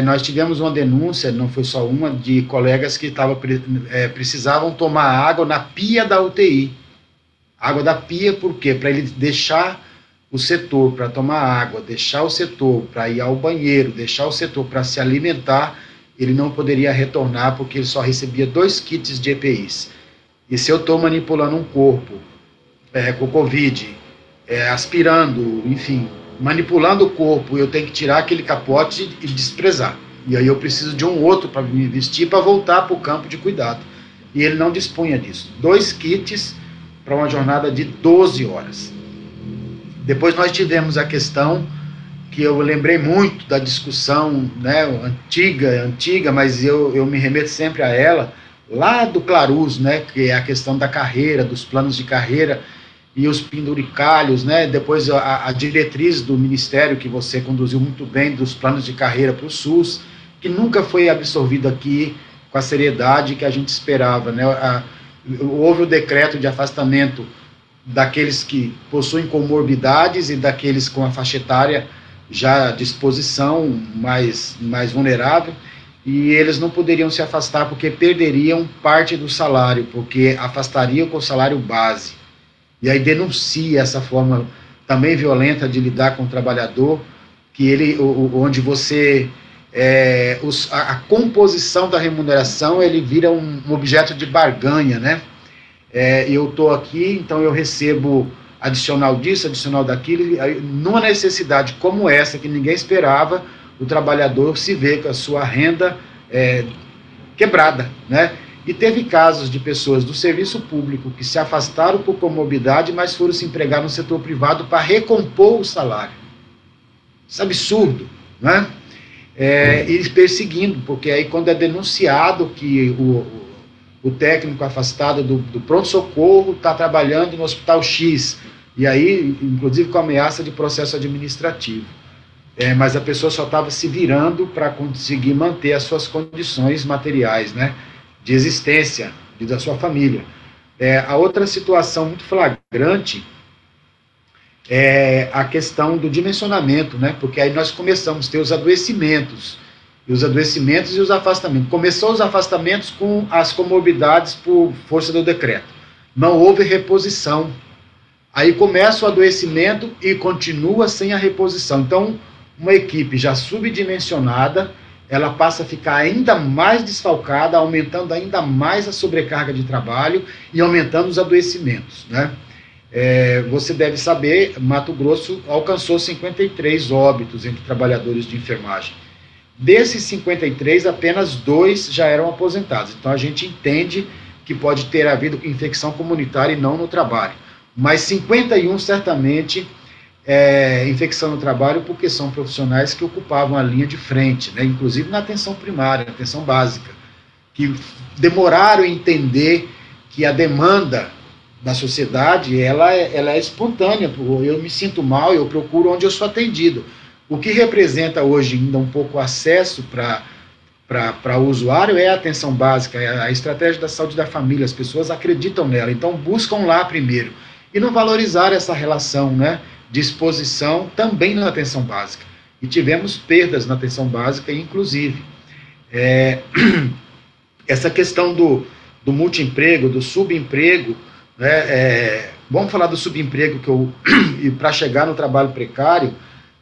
Nós tivemos uma denúncia, não foi só uma, de colegas que precisavam tomar água na pia da UTI. Água da pia, por quê? Para ele deixar o setor para tomar água, deixar o setor para ir ao banheiro, deixar o setor para se alimentar, ele não poderia retornar porque ele só recebia 2 kits de EPIs. E se eu estou manipulando um corpo com Covid, aspirando, enfim, manipulando o corpo, eu tenho que tirar aquele capote e desprezar. E aí eu preciso de um outro para me vestir para voltar para o campo de cuidado. E ele não dispunha disso. 2 kits para uma jornada de 12 horas. Depois nós tivemos a questão que eu lembrei muito da discussão, né, antiga, mas eu me remeto sempre a ela, lá do Clarus, né, que é a questão da carreira, dos planos de carreira e os penduricalhos, né, depois a diretriz do Ministério, que você conduziu muito bem, dos planos de carreira para o SUS, que nunca foi absorvido aqui com a seriedade que a gente esperava, né. Houve o decreto de afastamento daqueles que possuem comorbidades e daqueles com a faixa etária já à disposição, mais vulnerável, e eles não poderiam se afastar porque perderiam parte do salário, porque afastariam com o salário base. E aí denuncia essa forma também violenta de lidar com o trabalhador, que onde você, a composição da remuneração, ele vira um objeto de barganha, né? Eu estou aqui, então eu recebo adicional disso, adicional daquilo, numa necessidade como essa, que ninguém esperava, o trabalhador se vê com a sua renda quebrada, né? E teve casos de pessoas do serviço público que se afastaram por comorbidade, mas foram se empregar no setor privado para recompor o salário. Isso é absurdo, né? E perseguindo, porque aí quando é denunciado que o técnico afastado do pronto-socorro está trabalhando no hospital X, e aí, inclusive com ameaça de processo administrativo. Mas a pessoa só estava se virando para conseguir manter as suas condições materiais, né, de existência e da sua família. A outra situação muito flagrante é a questão do dimensionamento, né, porque aí nós começamos a ter os adoecimentos, e os afastamentos. Começou os afastamentos com as comorbidades por força do decreto. Não houve reposição. Aí começa o adoecimento e continua sem a reposição. Então, uma equipe já subdimensionada, ela passa a ficar ainda mais desfalcada, aumentando ainda mais a sobrecarga de trabalho e aumentando os adoecimentos, né? Você deve saber, Mato Grosso alcançou 53 óbitos entre trabalhadores de enfermagem. Desses 53, apenas 2 já eram aposentados. Então, a gente entende que pode ter havido infecção comunitária e não no trabalho. Mas 51, certamente, infecção no trabalho, porque são profissionais que ocupavam a linha de frente, né? Inclusive na atenção primária, na atenção básica, que demoraram a entender que a demanda da sociedade, ela é espontânea. Eu me sinto mal, eu procuro onde eu sou atendido. O que representa hoje ainda um pouco acesso para o usuário é a atenção básica, é a estratégia da saúde da família, as pessoas acreditam nela, então buscam lá primeiro. E não valorizar essa relação, né, de exposição também na atenção básica. E tivemos perdas na atenção básica, inclusive. Essa questão do multiemprego, do subemprego, né, vamos falar do subemprego, e para chegar no trabalho precário,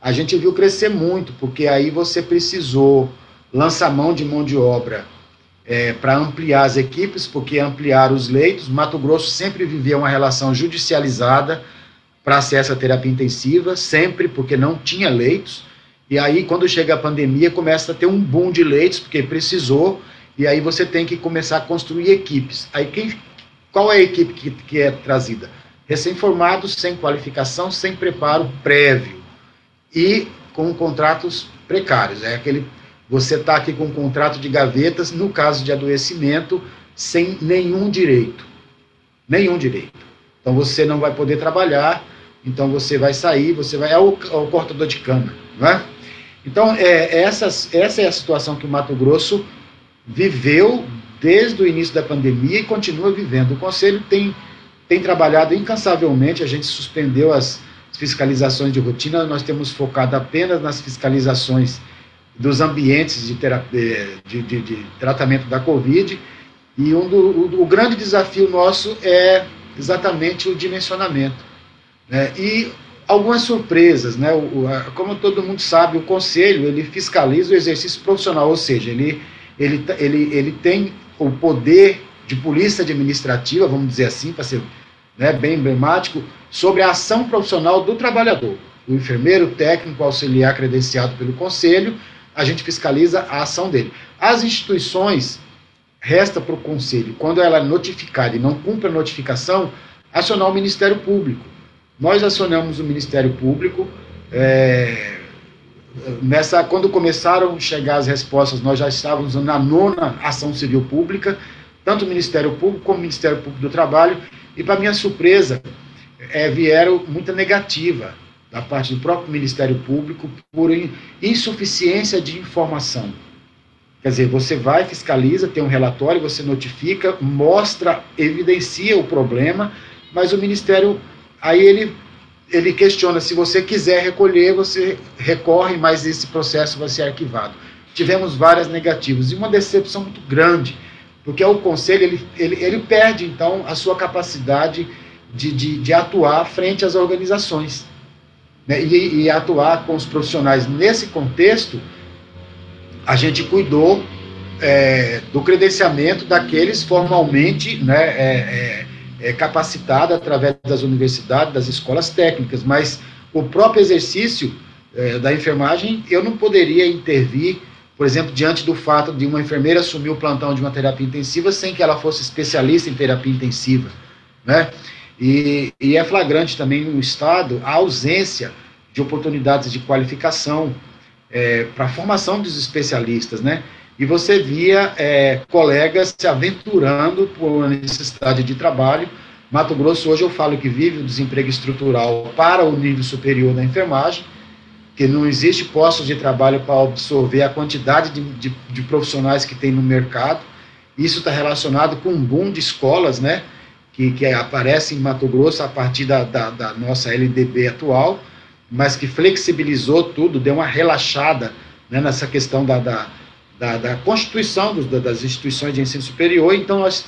a gente viu crescer muito, porque aí você precisou lançar mão de obra para ampliar as equipes, porque ampliar os leitos. Mato Grosso sempre vivia uma relação judicializada para acesso à terapia intensiva, sempre, porque não tinha leitos, e aí quando chega a pandemia começa a ter um boom de leitos, porque precisou, e aí você tem que começar a construir equipes. Aí qual é a equipe que é trazida? Recém-formados, sem qualificação, sem preparo prévio e com contratos precários. É aquele, você está aqui com um contrato de gavetas, no caso de adoecimento, sem nenhum direito. Nenhum direito. Então você não vai poder trabalhar, então você vai sair, você vai... É o cortador de cana, não é? Então, essa é a situação que o Mato Grosso viveu desde o início da pandemia e continua vivendo. O Conselho tem trabalhado incansavelmente, a gente suspendeu as fiscalizações de rotina, nós temos focado apenas nas fiscalizações dos ambientes de tratamento da Covid, e o grande desafio nosso é exatamente o dimensionamento, né? E algumas surpresas, né? Como todo mundo sabe, o Conselho ele fiscaliza o exercício profissional, ou seja, ele tem o poder de polícia administrativa, vamos dizer assim, para ser, né, bem emblemático, sobre a ação profissional do trabalhador. O enfermeiro, o técnico, auxiliar credenciado pelo Conselho, a gente fiscaliza a ação dele. As instituições, resta para o Conselho, quando ela é notificada e não cumpre a notificação, acionar o Ministério Público. Nós acionamos o Ministério Público, quando começaram a chegar as respostas, nós já estávamos na 9ª ação civil pública, tanto o Ministério Público como o Ministério Público do Trabalho, e para minha surpresa, vieram muita negativa da parte do próprio Ministério Público por insuficiência de informação. Quer dizer, você vai, fiscaliza, tem um relatório, você notifica, mostra, evidencia o problema, mas o Ministério, aí ele questiona, se você quiser recolher, você recorre, mas esse processo vai ser arquivado. Tivemos várias negativas, e uma decepção muito grande, porque o Conselho, ele perde, então, a sua capacidade de atuar frente às organizações, né, e atuar com os profissionais. Nesse contexto, a gente cuidou do credenciamento daqueles formalmente, né, capacitados através das universidades, das escolas técnicas, mas o próprio exercício da enfermagem, eu não poderia intervir, por exemplo, diante do fato de uma enfermeira assumir o plantão de uma terapia intensiva sem que ela fosse especialista em terapia intensiva, né? E é flagrante também no Estado a ausência de oportunidades de qualificação para a formação dos especialistas, né? E você via colegas se aventurando por necessidade de trabalho. Mato Grosso, hoje eu falo que vive o desemprego estrutural para o nível superior da enfermagem, que não existe postos de trabalho para absorver a quantidade de profissionais que tem no mercado. Isso está relacionado com um boom de escolas, né, que aparece em Mato Grosso a partir da nossa LDB atual, mas que flexibilizou tudo, deu uma relaxada, né, nessa questão da constituição das instituições de ensino superior. Então, nós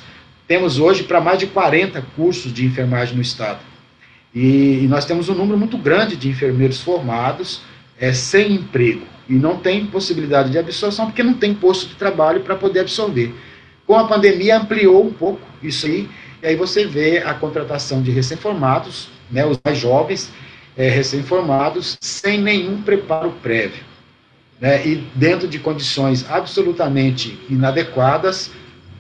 temos hoje para mais de 40 cursos de enfermagem no Estado. E nós temos um número muito grande de enfermeiros formados, sem emprego, e não tem possibilidade de absorção, porque não tem posto de trabalho para poder absorver. Com a pandemia, ampliou um pouco isso aí, e aí você vê a contratação de recém-formados, né, os mais jovens, recém-formados, sem nenhum preparo prévio, né, e dentro de condições absolutamente inadequadas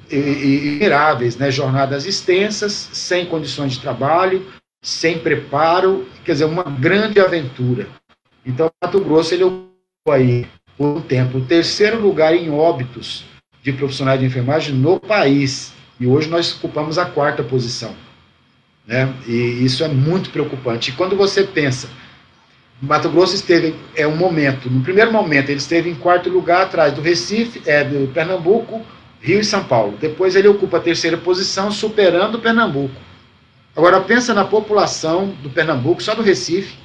e miráveis, né, jornadas extensas, sem condições de trabalho, sem preparo, quer dizer, uma grande aventura. Então, Mato Grosso, ele ocupou aí, por um tempo, o 3º lugar em óbitos de profissionais de enfermagem no país, e hoje nós ocupamos a 4ª posição, né? E isso é muito preocupante. E quando você pensa, Mato Grosso esteve, no primeiro momento, ele esteve em 4º lugar, atrás do Recife, do Pernambuco, Rio e São Paulo. Depois ele ocupa a 3ª posição, superando o Pernambuco. Agora, pensa na população do Pernambuco, só do Recife,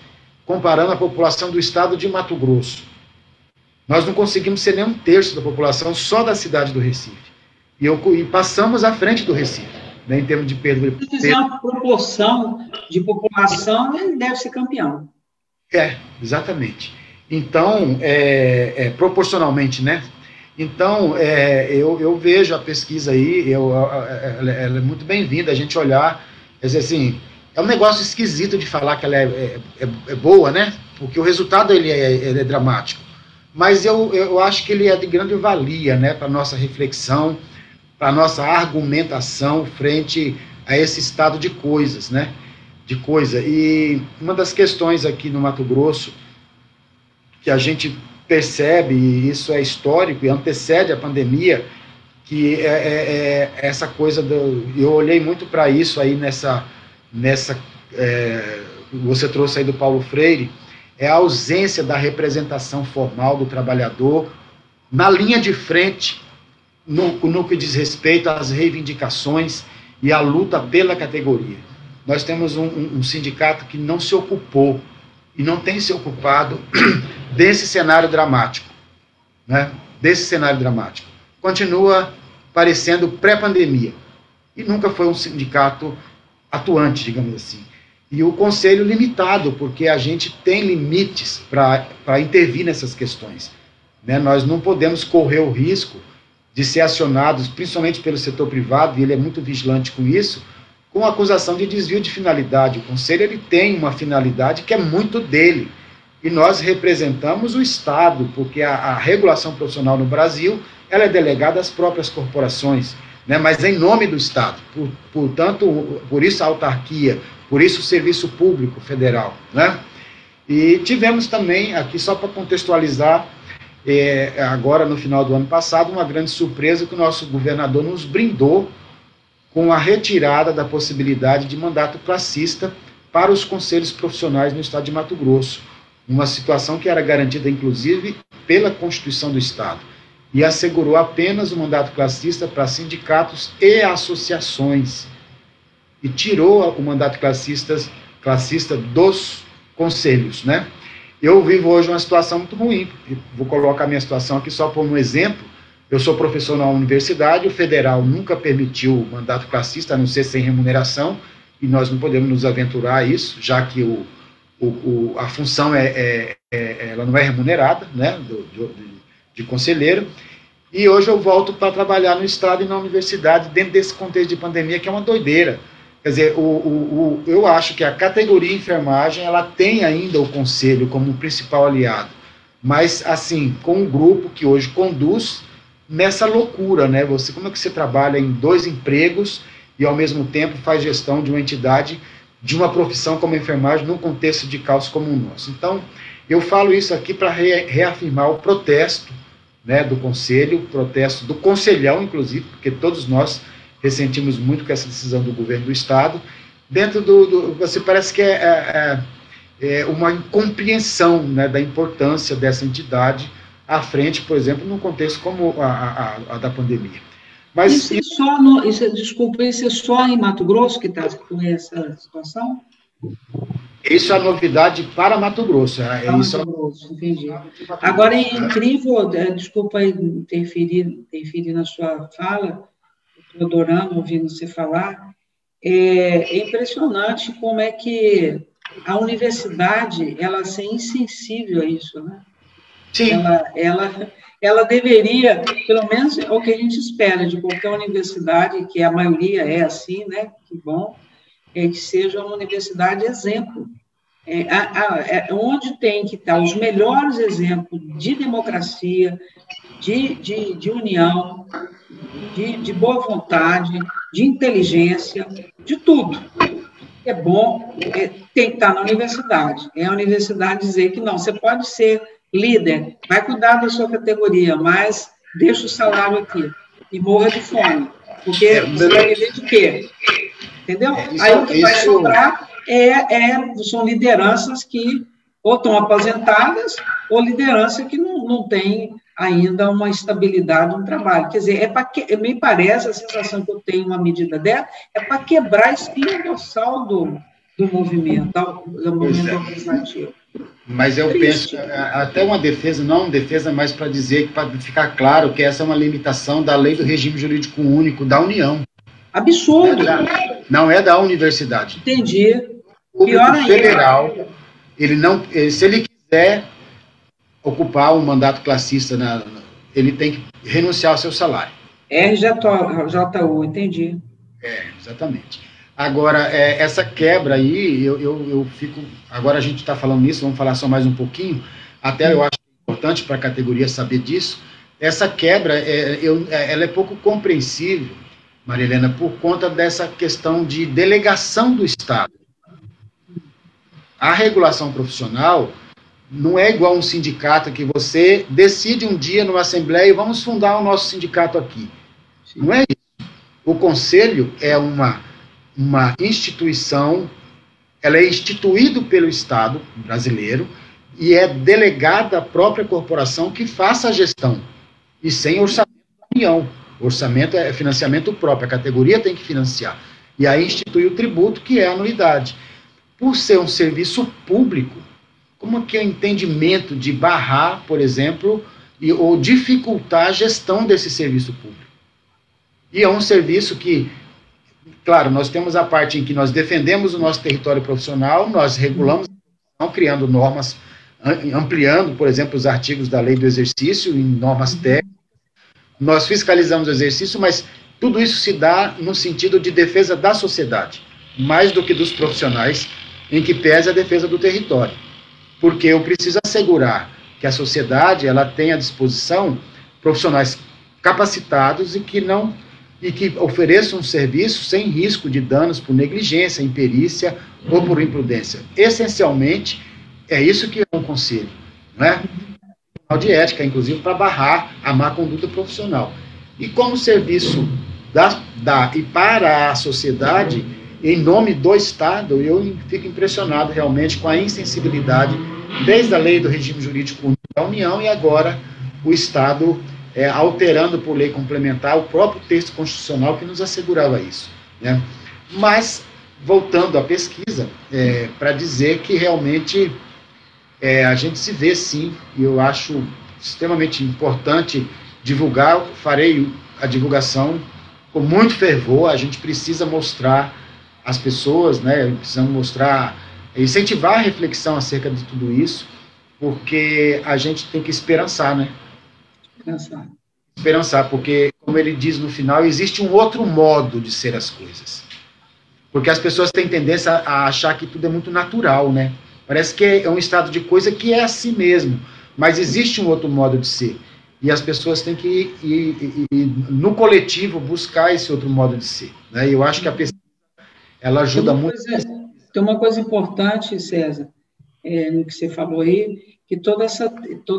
comparando a população do estado de Mato Grosso. Nós não conseguimos ser nem 1/3 da população só da cidade do Recife. E passamos à frente do Recife, né, em termos de perda. Se fizer uma proporção de população, ele deve ser campeão. Exatamente. Então, proporcionalmente, né? Então, eu vejo a pesquisa aí, ela é muito bem-vinda, a gente olhar, quer dizer, assim, é um negócio esquisito de falar que ela é boa, né? Porque o resultado ele é dramático. mas eu acho que ele é de grande valia, né, para a nossa reflexão, para a nossa argumentação frente a esse estado de coisas, né, e uma das questões aqui no Mato Grosso que a gente percebe, e isso é histórico e antecede a pandemia, que essa coisa eu olhei muito para isso aí você trouxe aí do Paulo Freire, é a ausência da representação formal do trabalhador na linha de frente, no que diz respeito às reivindicações e à luta pela categoria. Nós temos um sindicato que não se ocupou e não tem se ocupado desse cenário dramático, né? Desse cenário dramático. Continua parecendo pré-pandemia, e nunca foi um sindicato atuante, digamos assim. E o conselho limitado, porque a gente tem limites para intervir nessas questões, né? Nós não podemos correr o risco de ser acionados, principalmente pelo setor privado, e ele é muito vigilante com isso, com acusação de desvio de finalidade. O conselho ele tem uma finalidade que é muito dele, e nós representamos o Estado, porque a regulação profissional no Brasil ela é delegada às próprias corporações, né, mas em nome do Estado, portanto, por isso a autarquia, por isso o Serviço Público Federal, né? E tivemos também, aqui só para contextualizar, agora no final do ano passado, uma grande surpresa que o nosso governador nos brindou com a retirada da possibilidade de mandato classista para os conselhos profissionais no estado de Mato Grosso, uma situação que era garantida, inclusive, pela Constituição do Estado, e assegurou apenas o mandato classista para sindicatos e associações, e tirou o mandato classista dos conselhos, né? Eu vivo hoje uma situação muito ruim, vou colocar minha situação aqui só por um exemplo. Eu sou professor na universidade, o federal nunca permitiu o mandato classista, a não ser sem remuneração, e nós não podemos nos aventurar a isso, já que a função ela não é remunerada, né, de conselheiro. E hoje eu volto para trabalhar no Estado e na universidade, dentro desse contexto de pandemia, que é uma doideira. Quer dizer, eu acho que a categoria enfermagem, ela tem ainda o conselho como principal aliado, mas, assim, com um grupo que hoje conduz nessa loucura, né? Como é que você trabalha em 2 empregos e, ao mesmo tempo, faz gestão de uma entidade, de uma profissão como a enfermagem, num contexto de caos como o nosso? Então, eu falo isso aqui para reafirmar o protesto, né, do conselho, o protesto do conselhão, inclusive, porque todos nós ressentimos muito com essa decisão do governo do Estado, dentro você parece que é uma incompreensão, né, da importância dessa entidade à frente, por exemplo, num contexto como a da pandemia. Mas isso é só em Mato Grosso que está com essa situação? Isso é novidade para Mato Grosso. Mato Grosso, entendi. Agora, é incrível, desculpa aí interferir na sua fala, estou adorando ouvindo você falar, é impressionante como é que a universidade, ela é insensível a isso, né? Sim. Ela deveria, pelo menos é o que a gente espera de qualquer universidade, que a maioria é assim, né? Que bom, que seja uma universidade exemplo. Onde tem que estar os melhores exemplos de democracia, de união, de boa vontade, de inteligência, de tudo. É bom, tem que estar na universidade. É a universidade dizer que não, você pode ser líder, vai cuidar da sua categoria, mas deixa o salário aqui e morra de fome, porque você vai viver de quê? Entendeu? Aí o que vai sobrar são lideranças que ou estão aposentadas ou liderança que não tem ainda uma estabilidade no trabalho. Quer dizer, me parece, a sensação que eu tenho, uma medida dela, é para quebrar a espinha dorsal do movimento, do movimento organizativo. Mas eu penso, até uma defesa, não uma defesa, mas para dizer, para ficar claro que essa é uma limitação da lei do regime jurídico único da União. Absurdo. Não é da universidade. Entendi. O público federal, se ele quiser ocupar um mandato classista, ele tem que renunciar ao seu salário. RJU, entendi. Exatamente. Agora, essa quebra aí, eu fico... Agora a gente está falando nisso, vamos falar só mais um pouquinho, até eu acho importante para a categoria saber disso, essa quebra, ela é pouco compreensível, Maria Helena, por conta dessa questão de delegação do Estado. A regulação profissional não é igual um sindicato que você decide um dia numa assembleia e vamos fundar o nosso sindicato aqui. Não é isso. O conselho é uma instituição, ela é instituído pelo Estado brasileiro e é delegada à própria corporação que faça a gestão, e sem orçamento da União. Orçamento é financiamento próprio, a categoria tem que financiar. E aí institui o tributo, que é a anuidade. Por ser um serviço público, como que é o entendimento de barrar, por exemplo, ou dificultar a gestão desse serviço público? E é um serviço que, claro, nós temos a parte em que nós defendemos o nosso território profissional, nós regulamos, criando normas, ampliando, por exemplo, os artigos da lei do exercício em normas técnicas, nós fiscalizamos o exercício, mas tudo isso se dá no sentido de defesa da sociedade, mais do que dos profissionais, em que pese a defesa do território. Porque eu preciso assegurar que a sociedade ela tenha à disposição profissionais capacitados e que ofereçam um serviço sem risco de danos por negligência, imperícia ou por imprudência. Essencialmente, é isso que é um conselho, não é? De ética, inclusive, para barrar a má conduta profissional. E como serviço e para a sociedade, em nome do Estado, eu fico impressionado realmente com a insensibilidade, desde a lei do regime jurídico da União e agora o Estado alterando por lei complementar o próprio texto constitucional que nos assegurava isso, né? Mas, voltando à pesquisa, para dizer que realmente a gente se vê sim, e eu acho extremamente importante divulgar, farei a divulgação com muito fervor, a gente precisa mostrar às pessoas, né, precisamos mostrar, incentivar a reflexão acerca de tudo isso, porque a gente tem que esperançar, né? Esperançar, porque, como ele diz no final, existe um outro modo de ser as coisas. Porque as pessoas têm tendência a achar que tudo é muito natural, né? Parece que é um estado de coisa que é assim mesmo, mas existe um outro modo de ser. E as pessoas têm que ir no coletivo, buscar esse outro modo de ser, né? E eu acho que a pesquisa, ela ajuda muito. Tem uma coisa importante, César, no que você falou aí, que toda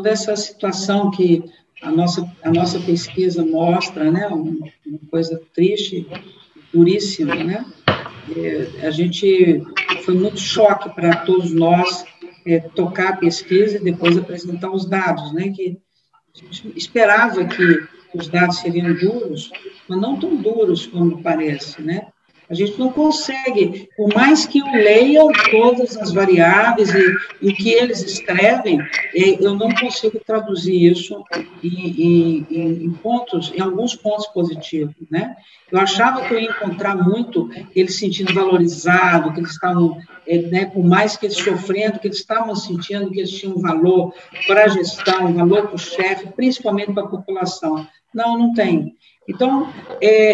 essa situação que a nossa pesquisa mostra, né, uma coisa triste, duríssima, né? A gente foi muito choque para todos nós tocar a pesquisa e depois apresentar os dados, né? Que a gente esperava que os dados seriam duros, mas não tão duros como parece, né? A gente não consegue, por mais que eu leia todas as variáveis e o que eles escrevem, eu não consigo traduzir isso em alguns pontos positivos, né? Eu achava que eu ia encontrar muito eles sentindo valorizado, que eles estavam, por mais que eles sofrendo, que eles estavam sentindo que eles tinham valor para a gestão, valor para o chefe, principalmente para a população. Não tem. Então,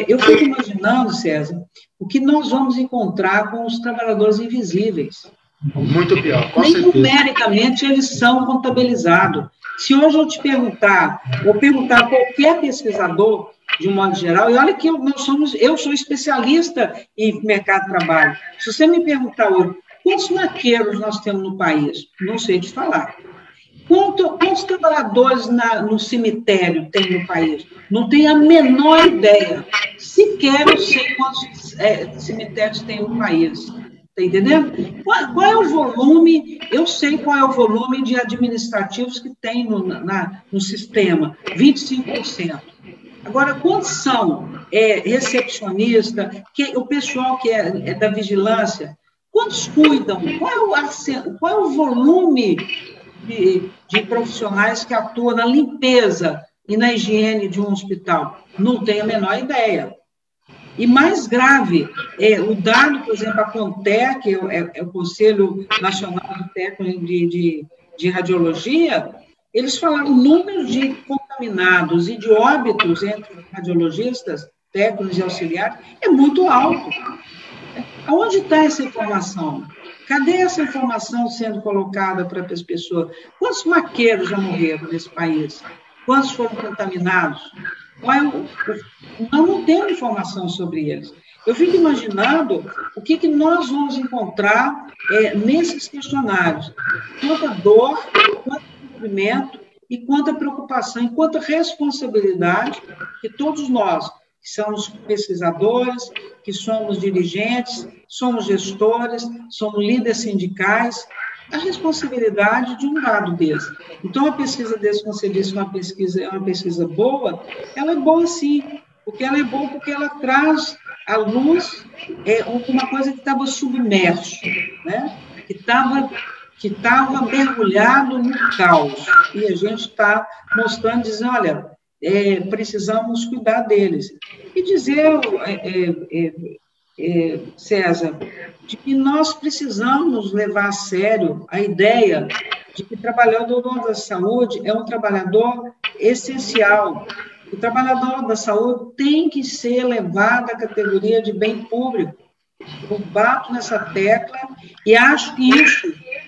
eu fico imaginando, César, o que nós vamos encontrar com os trabalhadores invisíveis. Muito pior, com Nem certeza. numericamente eles são contabilizados. Se hoje eu te perguntar, ou perguntar a qualquer pesquisador, de um modo geral, e olha que eu sou especialista em mercado de trabalho. Se você me perguntar hoje, quantos maqueiros nós temos no país? Não sei te falar. Quantos trabalhadores no cemitério tem no país? Não tenho a menor ideia. Sequer eu sei quantos cemitérios tem no país. Está entendendo? Qual é o volume? Eu sei qual é o volume de administrativos que tem no sistema. 25%. Agora, quantos são recepcionistas, o pessoal que é da vigilância? Quantos cuidam? Qual é o volume de profissionais que atuam na limpeza e na higiene de um hospital? Não tenho a menor ideia. E mais grave, o dado, por exemplo, a CONTEC, que é o Conselho Nacional de Técnico de Radiologia, eles falaram o número de contaminados e de óbitos entre radiologistas, técnicos e auxiliares é muito alto. Aonde está essa informação? Cadê essa informação sendo colocada para as pessoas? Quantos maqueiros já morreram nesse país? Quantos foram contaminados? Nós não temos informação sobre eles. Eu fico imaginando o que nós vamos encontrar nesses questionários. Quanta dor, quanto sofrimento e quanta preocupação, e quanta responsabilidade que todos nós, que somos pesquisadores, que somos dirigentes, somos gestores, somos líderes sindicais, a responsabilidade de um dado desse. Então, a pesquisa desse, como você disse, é uma pesquisa boa, ela é boa sim, porque ela é boa porque ela traz à luz uma coisa que estava submerso, né? que estava mergulhado no caos, e a gente está mostrando, dizendo, olha, precisamos cuidar deles. E dizer, César, de que nós precisamos levar a sério a ideia de que o trabalhador da saúde é um trabalhador essencial. O trabalhador da saúde tem que ser levado à categoria de bem público. Eu bato nessa tecla e acho que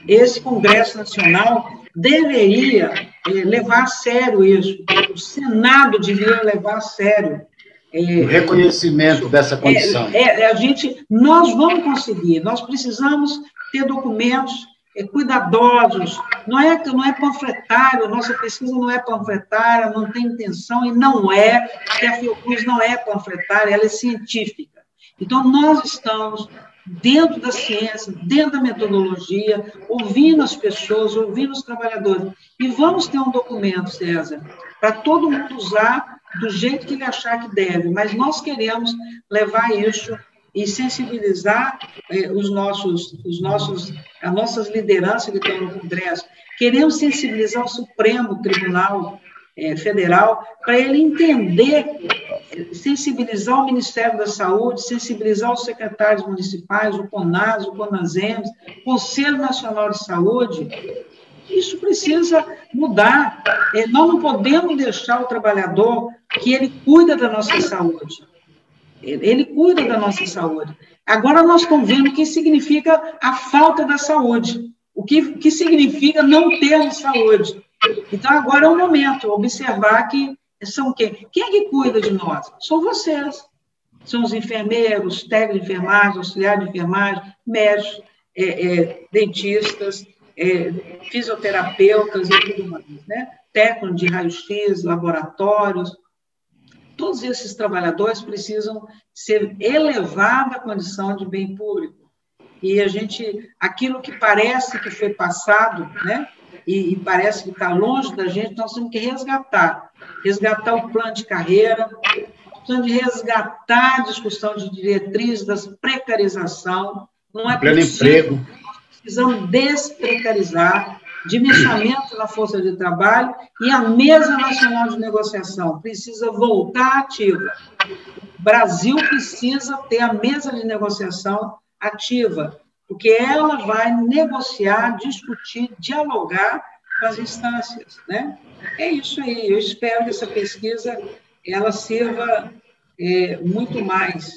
esse Congresso Nacional deveria levar a sério isso. O Senado deveria levar a sério. O reconhecimento dessa condição. Nós vamos conseguir, nós precisamos ter documentos cuidadosos, não é panfletário, nossa pesquisa não é panfletária, não tem intenção, e não é, porque a Fiocruz não é panfletária, ela é científica. Então, nós estamos dentro da ciência, dentro da metodologia, ouvindo as pessoas, ouvindo os trabalhadores, e vamos ter um documento, César, para todo mundo usar do jeito que ele achar que deve, mas nós queremos levar isso e sensibilizar as nossas lideranças que estão no Congresso. Queremos sensibilizar o Supremo Tribunal Federal para ele entender, sensibilizar o Ministério da Saúde, sensibilizar os secretários municipais, o CONAS, o CONASEMS, o Conselho Nacional de Saúde. Isso precisa mudar. Nós não podemos deixar o trabalhador que ele cuida da nossa saúde. Ele cuida da nossa saúde. Agora nós estamos vendo o que significa a falta da saúde, o que significa não termos saúde. Então, agora é o momento, observar que são quem? Quem é que cuida de nós? São vocês. São os enfermeiros, técnicos de enfermagem, auxiliares de enfermagem, médicos, dentistas, fisioterapeutas e tudo mais, né? Técnicos de raio-x, laboratórios. Todos esses trabalhadores precisam ser elevados à condição de bem público. E aquilo que parece que foi passado, né, e parece que está longe da gente, nós temos que resgatar o plano de carreira, temos que resgatar a discussão de diretrizes da precarização. Não é pleno emprego. Nós precisamos desprecarizar, dimensionamento na força de trabalho, e a Mesa Nacional de Negociação precisa voltar ativa. O Brasil precisa ter a mesa de negociação ativa, porque ela vai negociar, discutir, dialogar com as instâncias, né? É isso aí. Eu espero que essa pesquisa ela sirva muito mais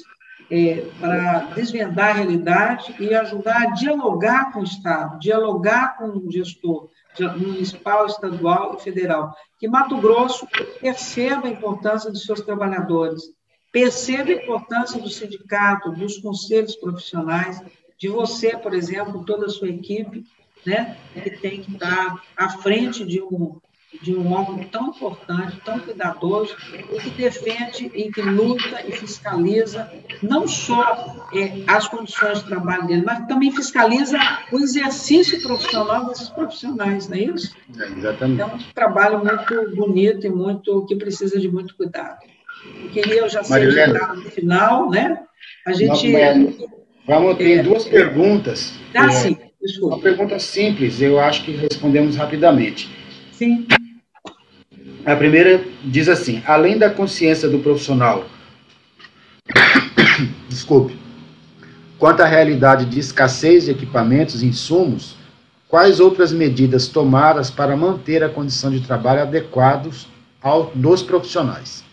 para desvendar a realidade e ajudar a dialogar com o Estado, dialogar com o gestor municipal, estadual e federal. Que Mato Grosso perceba a importância dos seus trabalhadores, perceba a importância do sindicato, dos conselhos profissionais, de você, por exemplo, toda a sua equipe, né, que tem que estar à frente de um órgão tão importante, tão cuidadoso, e que defende, e que luta e fiscaliza não só as condições de trabalho dele, mas também fiscaliza o exercício profissional desses profissionais, não é isso? Exatamente. É um trabalho muito bonito e que precisa de muito cuidado. Eu queria já ser chegado no final, né? A gente... Vamos ter duas perguntas. Sim, desculpa. Uma pergunta simples, eu acho que respondemos rapidamente. Sim. A primeira diz assim: além da consciência do profissional, quanto à realidade de escassez de equipamentos e insumos, quais outras medidas tomadas para manter a condição de trabalho adequados dos profissionais?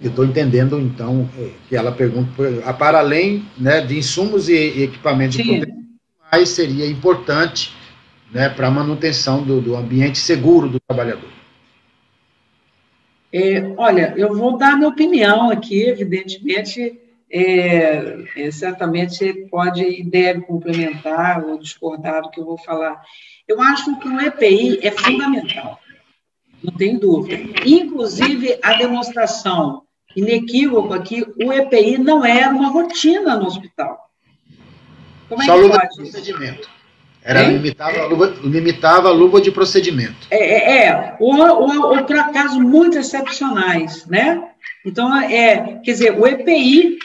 Eu estou entendendo, então, que ela pergunta, para além, né, de insumos e equipamentos de proteção, mais seria importante, né, para a manutenção do ambiente seguro do trabalhador? Olha, eu vou dar a minha opinião aqui, evidentemente, certamente você pode e deve complementar ou discordar do que eu vou falar. Eu acho que o EPI é fundamental, não tem dúvida. Inclusive, a demonstração inequívoca que o EPI não era uma rotina no hospital. Como é que pode? Procedimento. Limitava a luva de procedimento. Ou para casos muito excepcionais, né? Então, quer dizer, o EPI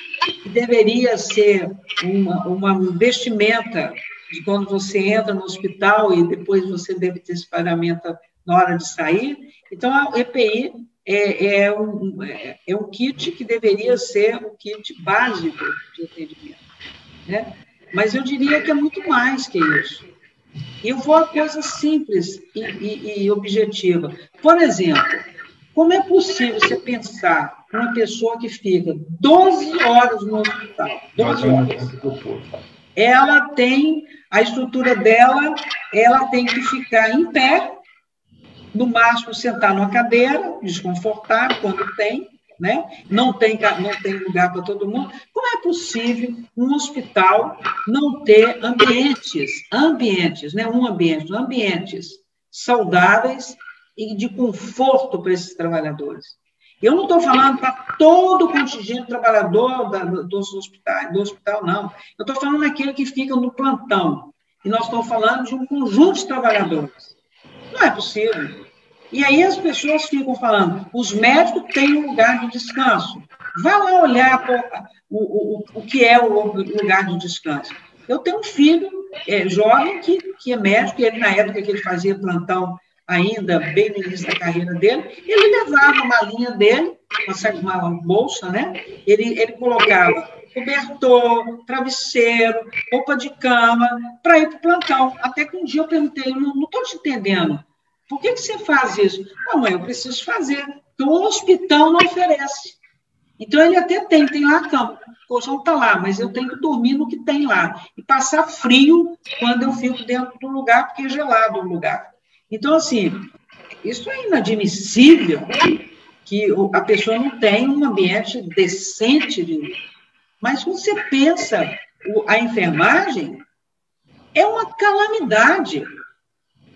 deveria ser uma vestimenta de quando você entra no hospital e depois você deve ter esse pagamento na hora de sair. Então, o EPI é um kit que deveria ser o kit básico de atendimento, né? Mas eu diria que é muito mais que isso. E eu vou a coisa simples e objetiva. Por exemplo, como é possível você pensar uma pessoa que fica 12 horas no hospital? 12 horas. Ela tem, a estrutura dela, ela tem que ficar em pé, no máximo sentar numa cadeira, desconfortável, quando tem, né? Não tem lugar para todo mundo. Como é possível um hospital não ter ambientes, né? Ambientes saudáveis e de conforto para esses trabalhadores? Eu não estou falando para todo o contingente trabalhador do hospital, não. Eu estou falando daquele que fica no plantão. E nós estamos falando de um conjunto de trabalhadores. Não é possível. E aí as pessoas ficam falando, os médicos têm um lugar de descanso. Vá lá olhar o que é o lugar de descanso. Eu tenho um filho jovem que é médico, e ele, na época que ele fazia plantão, ainda bem no início da carreira dele, ele levava a malinha dele, uma bolsa, né? Ele colocava cobertor, travesseiro, roupa de cama, para ir para o plantão. Até que um dia eu perguntei, não estou te entendendo, por que você faz isso? Não, mãe, eu preciso fazer, porque o hospital não oferece. Então, ele até tem lá a cama, o colchão está lá, mas eu tenho que dormir no que tem lá. E passar frio quando eu fico dentro do lugar, porque é gelado o lugar. Então, assim, isso é inadmissível que a pessoa não tenha um ambiente decente. Mas quando você pensa, a enfermagem é uma calamidade.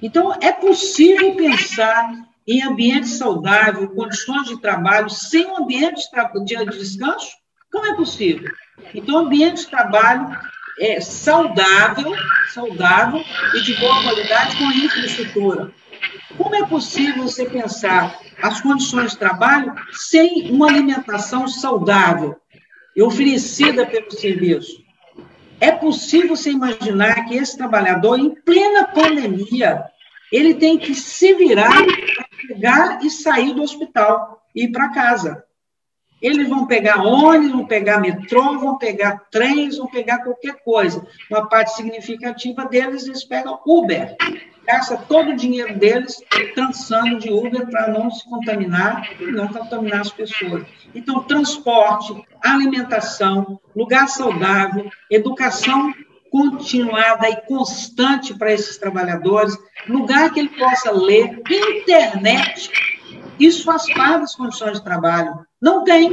Então, é possível pensar em ambiente saudável, condições de trabalho, sem um ambiente de descanso? Como é possível? Então, ambiente de trabalho saudável e de boa qualidade com infraestrutura. Como é possível você pensar as condições de trabalho sem uma alimentação saudável e oferecida pelo serviço? É possível você imaginar que esse trabalhador, em plena pandemia, ele tem que se virar para pegar e sair do hospital e ir para casa. Eles vão pegar ônibus, vão pegar metrô, vão pegar trens, vão pegar qualquer coisa. Uma parte significativa deles, eles pegam Uber. Gasta todo o dinheiro deles cansando de Uber para não se contaminar e não contaminar as pessoas. Então, transporte, alimentação, lugar saudável, educação continuada e constante para esses trabalhadores, lugar que ele possa ler, internet, isso faz parte das condições de trabalho. Não tem.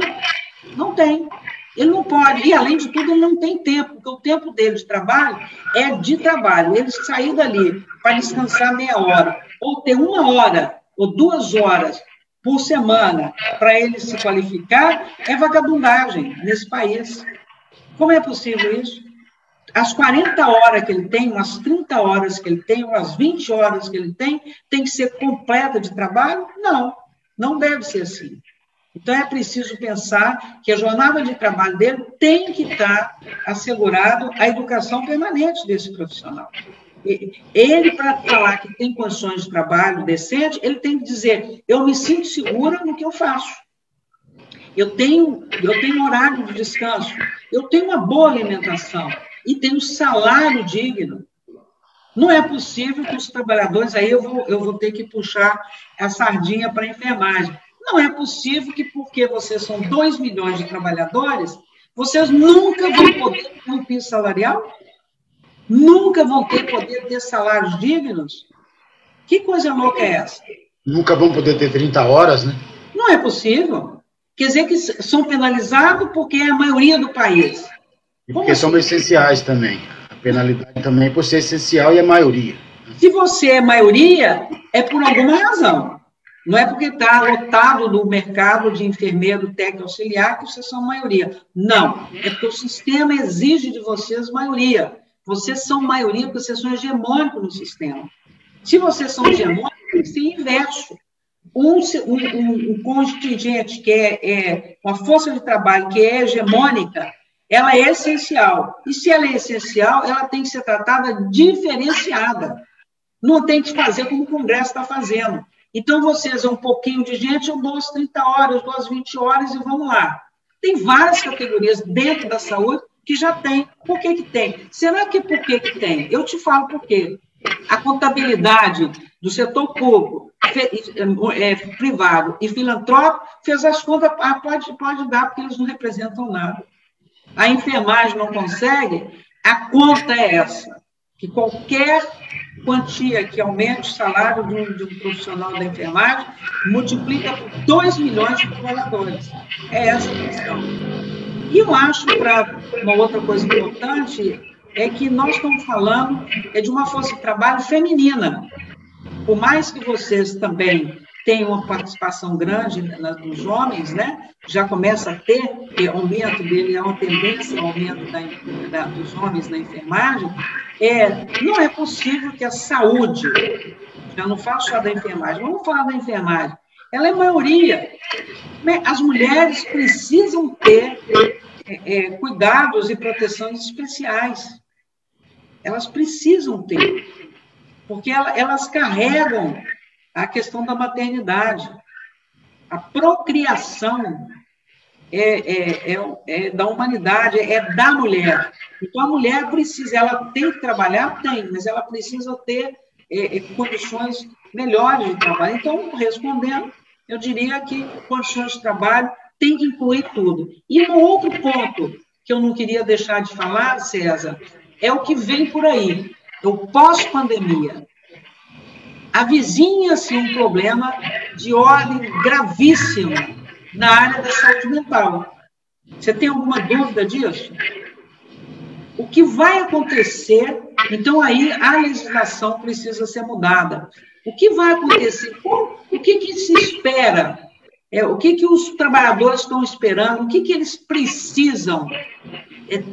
Ele não pode, e além de tudo, ele não tem tempo, porque o tempo dele de trabalho é de trabalho. Ele sair dali para descansar meia hora, ou ter 1 hora ou 2 horas por semana para ele se qualificar, é vagabundagem nesse país. Como é possível isso? As 40 horas que ele tem, umas 30 horas que ele tem, umas 20 horas que ele tem que ser completa de trabalho? Não deve ser assim. Então, é preciso pensar que a jornada de trabalho dele tem que estar assegurado a educação permanente desse profissional. Ele, para falar que tem condições de trabalho decente, ele tem que dizer, eu me sinto segura no que eu faço. Eu tenho horário de descanso, eu tenho uma boa alimentação e tenho salário digno. Não é possível que os trabalhadores, aí eu vou ter que puxar a sardinha para a enfermagem. Não é possível que, porque vocês são 2 milhões de trabalhadores, vocês nunca vão poder ter um piso salarial? nunca vão poder ter salários dignos? Que coisa louca é essa? Nunca vão poder ter 30 horas, né? Não é possível. Quer dizer que são penalizados porque é a maioria do país. E porque são essenciais também. A penalidade também por ser essencial e a maioria. Se você é maioria, é por alguma razão. Não é porque está lotado no mercado de enfermeiro, técnico, auxiliar, que vocês são maioria. Não. É porque o sistema exige de vocês maioria. Vocês são maioria porque vocês são hegemônicos no sistema. Se vocês são hegemônicos, tem que ser inverso. Um contingente que é uma força de trabalho que é hegemônica, ela é essencial. E se ela é essencial, ela tem que ser tratada diferenciada. Não tem que fazer como o Congresso está fazendo. Então, vocês, um pouquinho de gente, eu dou as 30 horas, eu dou as 20 horas e vamos lá. Tem várias categorias dentro da saúde que já tem. Por que tem? Será que por que tem? Eu te falo por quê. A contabilidade do setor público, privado e filantrópico fez as contas, pode dar, porque eles não representam nada. A enfermagem não consegue, a conta é essa, que qualquer quantia que aumente o salário de um profissional da enfermagem multiplica por 2 milhões de trabalhadores. É essa a questão. E eu acho, para uma outra coisa importante, é que nós estamos falando de uma força de trabalho feminina. Por mais que vocês também tenham uma participação grande dos homens, né? Já começa a ter, que o aumento dele é uma tendência, o aumento dos homens na enfermagem, não é possível que a saúde, já não falo só da enfermagem, vamos falar da enfermagem, ela é maioria. As mulheres precisam ter cuidados e proteções especiais. Elas precisam ter, porque elas carregam a questão da maternidade. A procriação da humanidade, é da mulher. Então, a mulher precisa, ela tem que trabalhar? Tem, mas ela precisa ter condições melhores de trabalho. Então, respondendo, eu diria que condições de trabalho tem que incluir tudo. E um outro ponto que eu não queria deixar de falar, César, é o que vem por aí, o pós-pandemia. Avizinha-se um problema de ordem gravíssima na área da saúde mental. Você tem alguma dúvida disso? O que vai acontecer? Então, aí, a legislação precisa ser mudada. O que vai acontecer? O que se espera? O que os trabalhadores estão esperando? O que eles precisam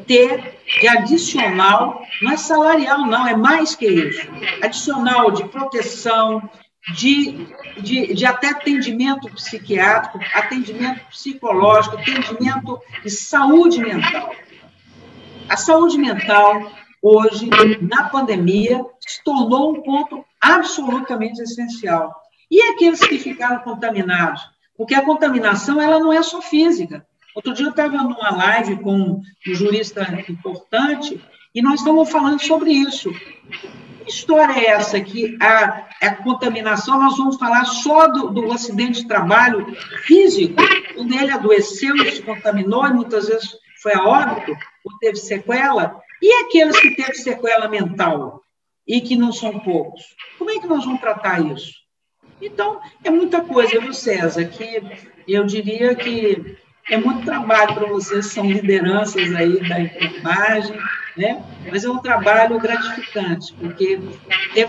ter de adicional? Não é salarial, não, é mais que isso. Adicional de proteção, de até atendimento psiquiátrico, atendimento psicológico, atendimento de saúde mental. A saúde mental, hoje, na pandemia, se tornou um ponto absolutamente essencial. E aqueles que ficaram contaminados? Porque a contaminação, ela não é só física. Outro dia eu estava numa live com um jurista importante e nós estávamos falando sobre isso. Que história é essa que a contaminação, nós vamos falar só do acidente de trabalho físico, onde ele adoeceu e se contaminou e muitas vezes foi a óbito, ou teve sequela, e aqueles que teve sequela mental e que não são poucos? Como é que nós vamos tratar isso? Então, é muita coisa, viu, César, que eu diria que é muito trabalho para vocês, são lideranças aí da enfermagem, né? Mas é um trabalho gratificante, porque ter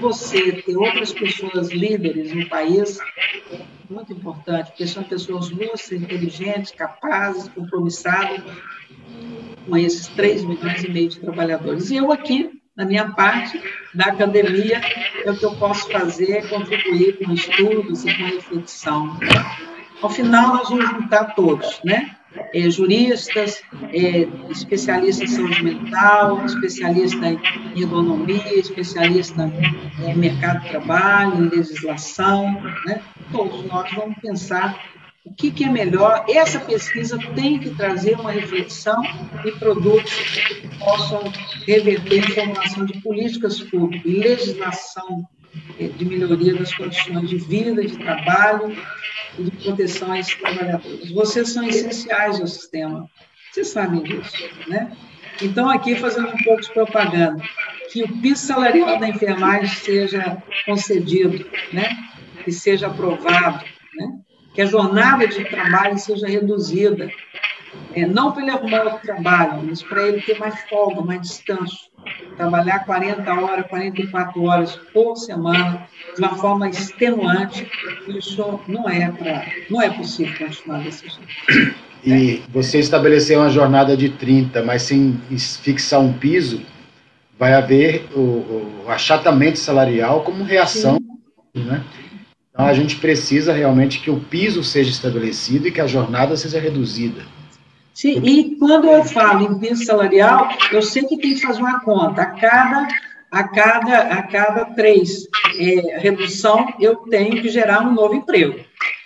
outras pessoas líderes no país é muito importante, porque são pessoas lúcidas, inteligentes, capazes, compromissadas com esses 3,5 milhões de trabalhadores. E eu aqui, na minha parte da academia, o que eu posso fazer é contribuir com estudos e com reflexão. Ao final, nós vamos juntar todos, né? Juristas, especialistas em saúde mental, especialista em ergonomia, especialista em mercado de trabalho, em legislação, né? Todos nós vamos pensar o que é melhor. Essa pesquisa tem que trazer uma reflexão e produtos que possam reverter em formulação de políticas públicas e legislação de melhoria das condições de vida, de trabalho e de proteção a esses trabalhadores. Vocês são essenciais ao sistema. Vocês sabem disso, né? Então, aqui, fazendo um pouco de propaganda. que o piso salarial da enfermagem seja concedido, né? Que seja aprovado, né? Que a jornada de trabalho seja reduzida, não para ele arrumar outro trabalho, mas para ele ter mais folga, mais descanso. Trabalhar 40 horas, 44 horas por semana, de uma forma extenuante, isso não é possível continuar desse jeito. E você estabeleceu uma jornada de 30, mas sem fixar um piso, vai haver o achatamento salarial como reação, né? Então, a gente precisa realmente que o piso seja estabelecido e que a jornada seja reduzida. Sim, e quando eu falo em piso salarial, eu sei que tem que fazer uma conta. A cada 3 redução, eu tenho que gerar um novo emprego,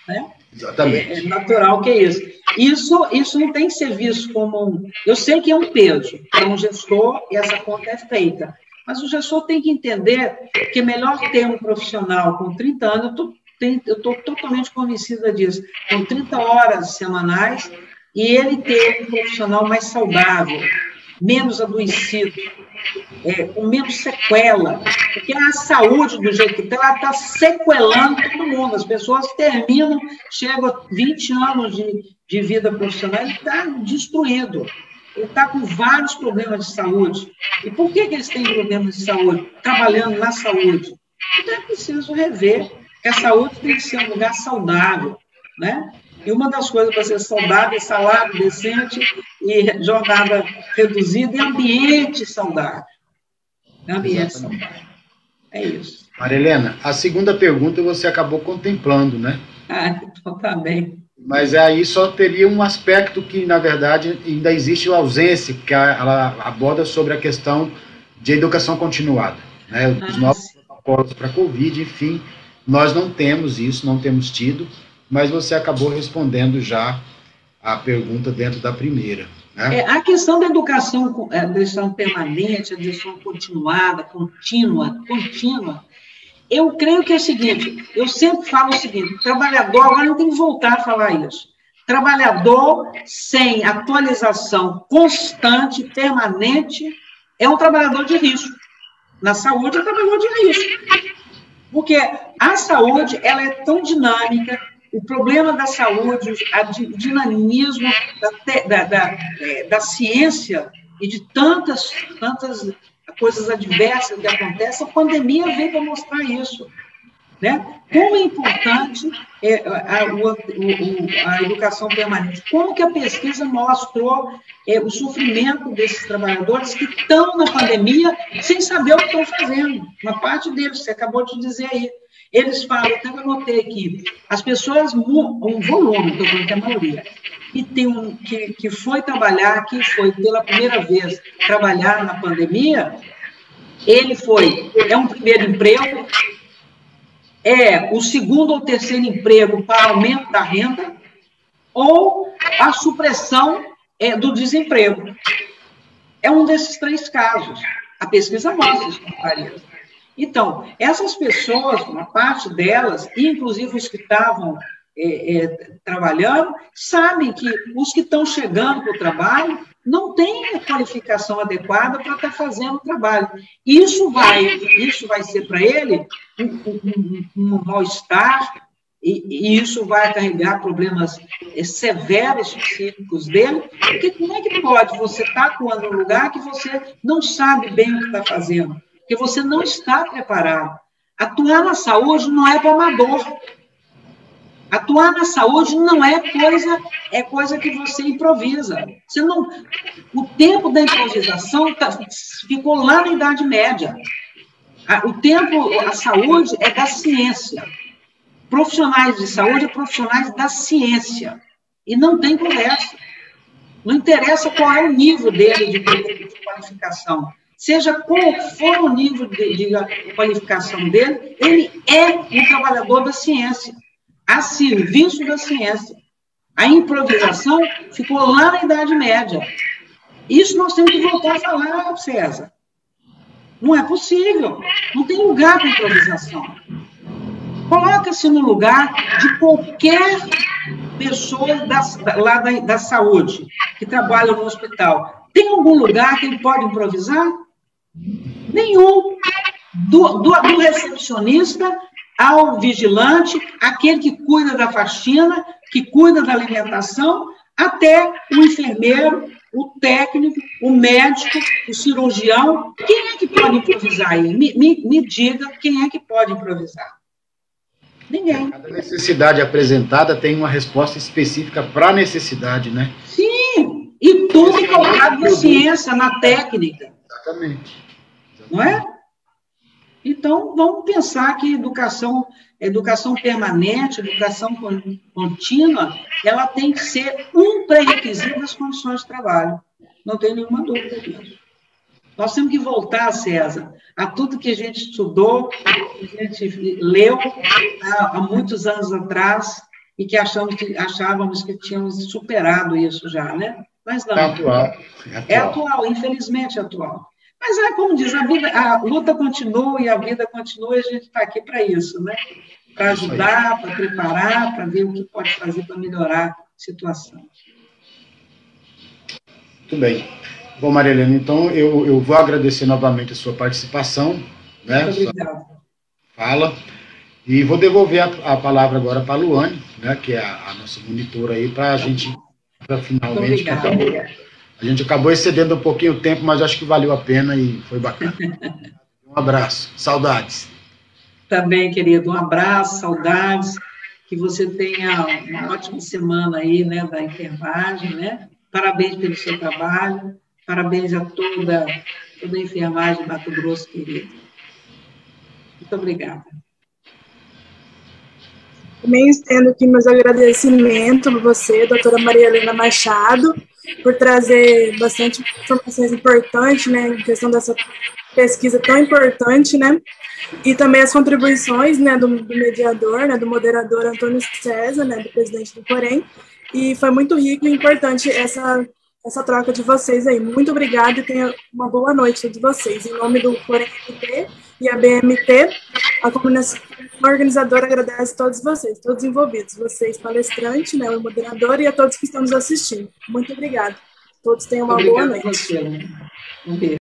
né? Exatamente. É natural que é isso. Isso não tem que ser visto como Eu sei que é um peso para um gestor e essa conta é feita, mas o gestor tem que entender que é melhor ter um profissional com 30 anos, eu estou totalmente convencida disso, com 30 horas semanais, e ele ter um profissional mais saudável, menos adoecido, com menos sequela, porque a saúde, do jeito que ela está sequelando todo mundo, as pessoas terminam, chegam a 20 anos de vida profissional, ele está destruído, ele está com vários problemas de saúde. E por que eles têm problemas de saúde? Trabalhando na saúde. Então é preciso rever que a saúde tem que ser um lugar saudável, né? E uma das coisas para ser saudável é salário decente e jornada reduzida e ambiente saudável. Ambiente saudável. É isso. Maria Helena, a segunda pergunta você acabou contemplando, né? Então tá bem. Mas aí só teria um aspecto que, na verdade, ainda existe ausência, porque ela aborda sobre a questão de educação continuada, né? Os novos protocolos para a Covid, enfim, nós não temos isso, não temos tido, mas você acabou respondendo já a pergunta dentro da primeira, né? A questão da educação permanente, a educação continuada, contínua, eu creio que é o seguinte, eu sempre falo o seguinte, trabalhador, agora não tem que voltar a falar isso, trabalhador sem atualização constante, permanente, é um trabalhador de risco. Na saúde, é um trabalhador de risco. Porque a saúde, ela é tão dinâmica, o problema da saúde, o dinamismo da ciência e de tantas coisas adversas que acontecem, a pandemia veio para mostrar isso, né? Como é importante a educação permanente, como que a pesquisa mostrou o sofrimento desses trabalhadores que estão na pandemia sem saber o que estão fazendo, uma parte deles, você acabou de dizer aí. Eles falam, até que eu notei aqui, as pessoas, um volume, estou falando que é a maioria, que foi trabalhar, que foi pela primeira vez trabalhar na pandemia, é um primeiro emprego, é o segundo ou terceiro emprego para aumento da renda, ou a supressão do desemprego. É um desses 3 casos. A pesquisa mostra isso com clareza. Então, essas pessoas, uma parte delas, inclusive os que estavam trabalhando, sabem que os que estão chegando para o trabalho não têm a qualificação adequada para estar fazendo o trabalho. Isso vai ser para ele um mal-estar, e isso vai carregar problemas severos psíquicos dele, porque como é que pode você estar atuando num lugar que você não sabe bem o que está fazendo? Porque você não está preparado. Atuar na saúde não é para amador. Atuar na saúde não é coisa que você improvisa. O tempo da improvisação ficou lá na Idade Média. A saúde é da ciência. Profissionais de saúde são profissionais da ciência. E não tem conversa. Não interessa qual é o nível dele de qualificação. Seja qual for o nível de qualificação dele, ele é um trabalhador da ciência, a serviço da ciência. A improvisação ficou lá na Idade Média. Isso nós temos que voltar a falar, César. Não é possível. Não tem lugar para improvisação. Coloca-se no lugar de qualquer pessoa lá da saúde, que trabalha no hospital. Tem algum lugar que ele pode improvisar? Nenhum. Do recepcionista ao vigilante, aquele que cuida da faxina, que cuida da alimentação, até o enfermeiro, o técnico, o médico, o cirurgião. Quem é que pode improvisar aí? Me diga quem é que pode improvisar. Ninguém. Cada necessidade apresentada tem uma resposta específica para a necessidade, né? Sim, e tudo colocado na ciência, na técnica. Exatamente. Não é? Então, vamos pensar que educação permanente, educação contínua, ela tem que ser um pré-requisito das condições de trabalho. Não tem nenhuma dúvida disso. Nós temos que voltar, César, a tudo que a gente estudou, que a gente leu há muitos anos atrás e que achávamos que tínhamos superado isso já, né? Mas não. É atual, infelizmente é atual. Mas é como diz, a luta continua e a vida continua, e a gente está aqui para isso, né? Para ajudar, para preparar, para ver o que pode fazer para melhorar a situação. Muito bem. Bom, Maria Helena, então eu vou agradecer novamente a sua participação, né? Muito obrigada. Fala. E vou devolver a palavra agora para a Luane, né, que é a nossa monitora aí, para a gente, finalmente, a gente acabou excedendo um pouquinho o tempo, mas acho que valeu a pena e foi bacana. Um abraço, saudades. Também, querido, um abraço, saudades, que você tenha uma ótima semana aí, né, da enfermagem, né? Parabéns pelo seu trabalho, parabéns a toda a enfermagem de Mato Grosso, querido. Muito obrigada. Também estendo aqui meus agradecimentos a você, doutora Maria Helena Machado, por trazer bastante informações importantes, né, em questão dessa pesquisa tão importante, né, e também as contribuições, né, do mediador, né, do moderador Antônio César, né, do presidente do Corém, e foi muito rico e importante essa troca de vocês aí. Muito obrigada e tenha uma boa noite a todos vocês. Em nome do Corém MT e a BMT, a comunidade organizadora agradece a todos vocês, todos envolvidos, vocês palestrantes, né, o moderador e a todos que estão nos assistindo. Muito obrigada. Todos tenham uma boa noite. Um beijo.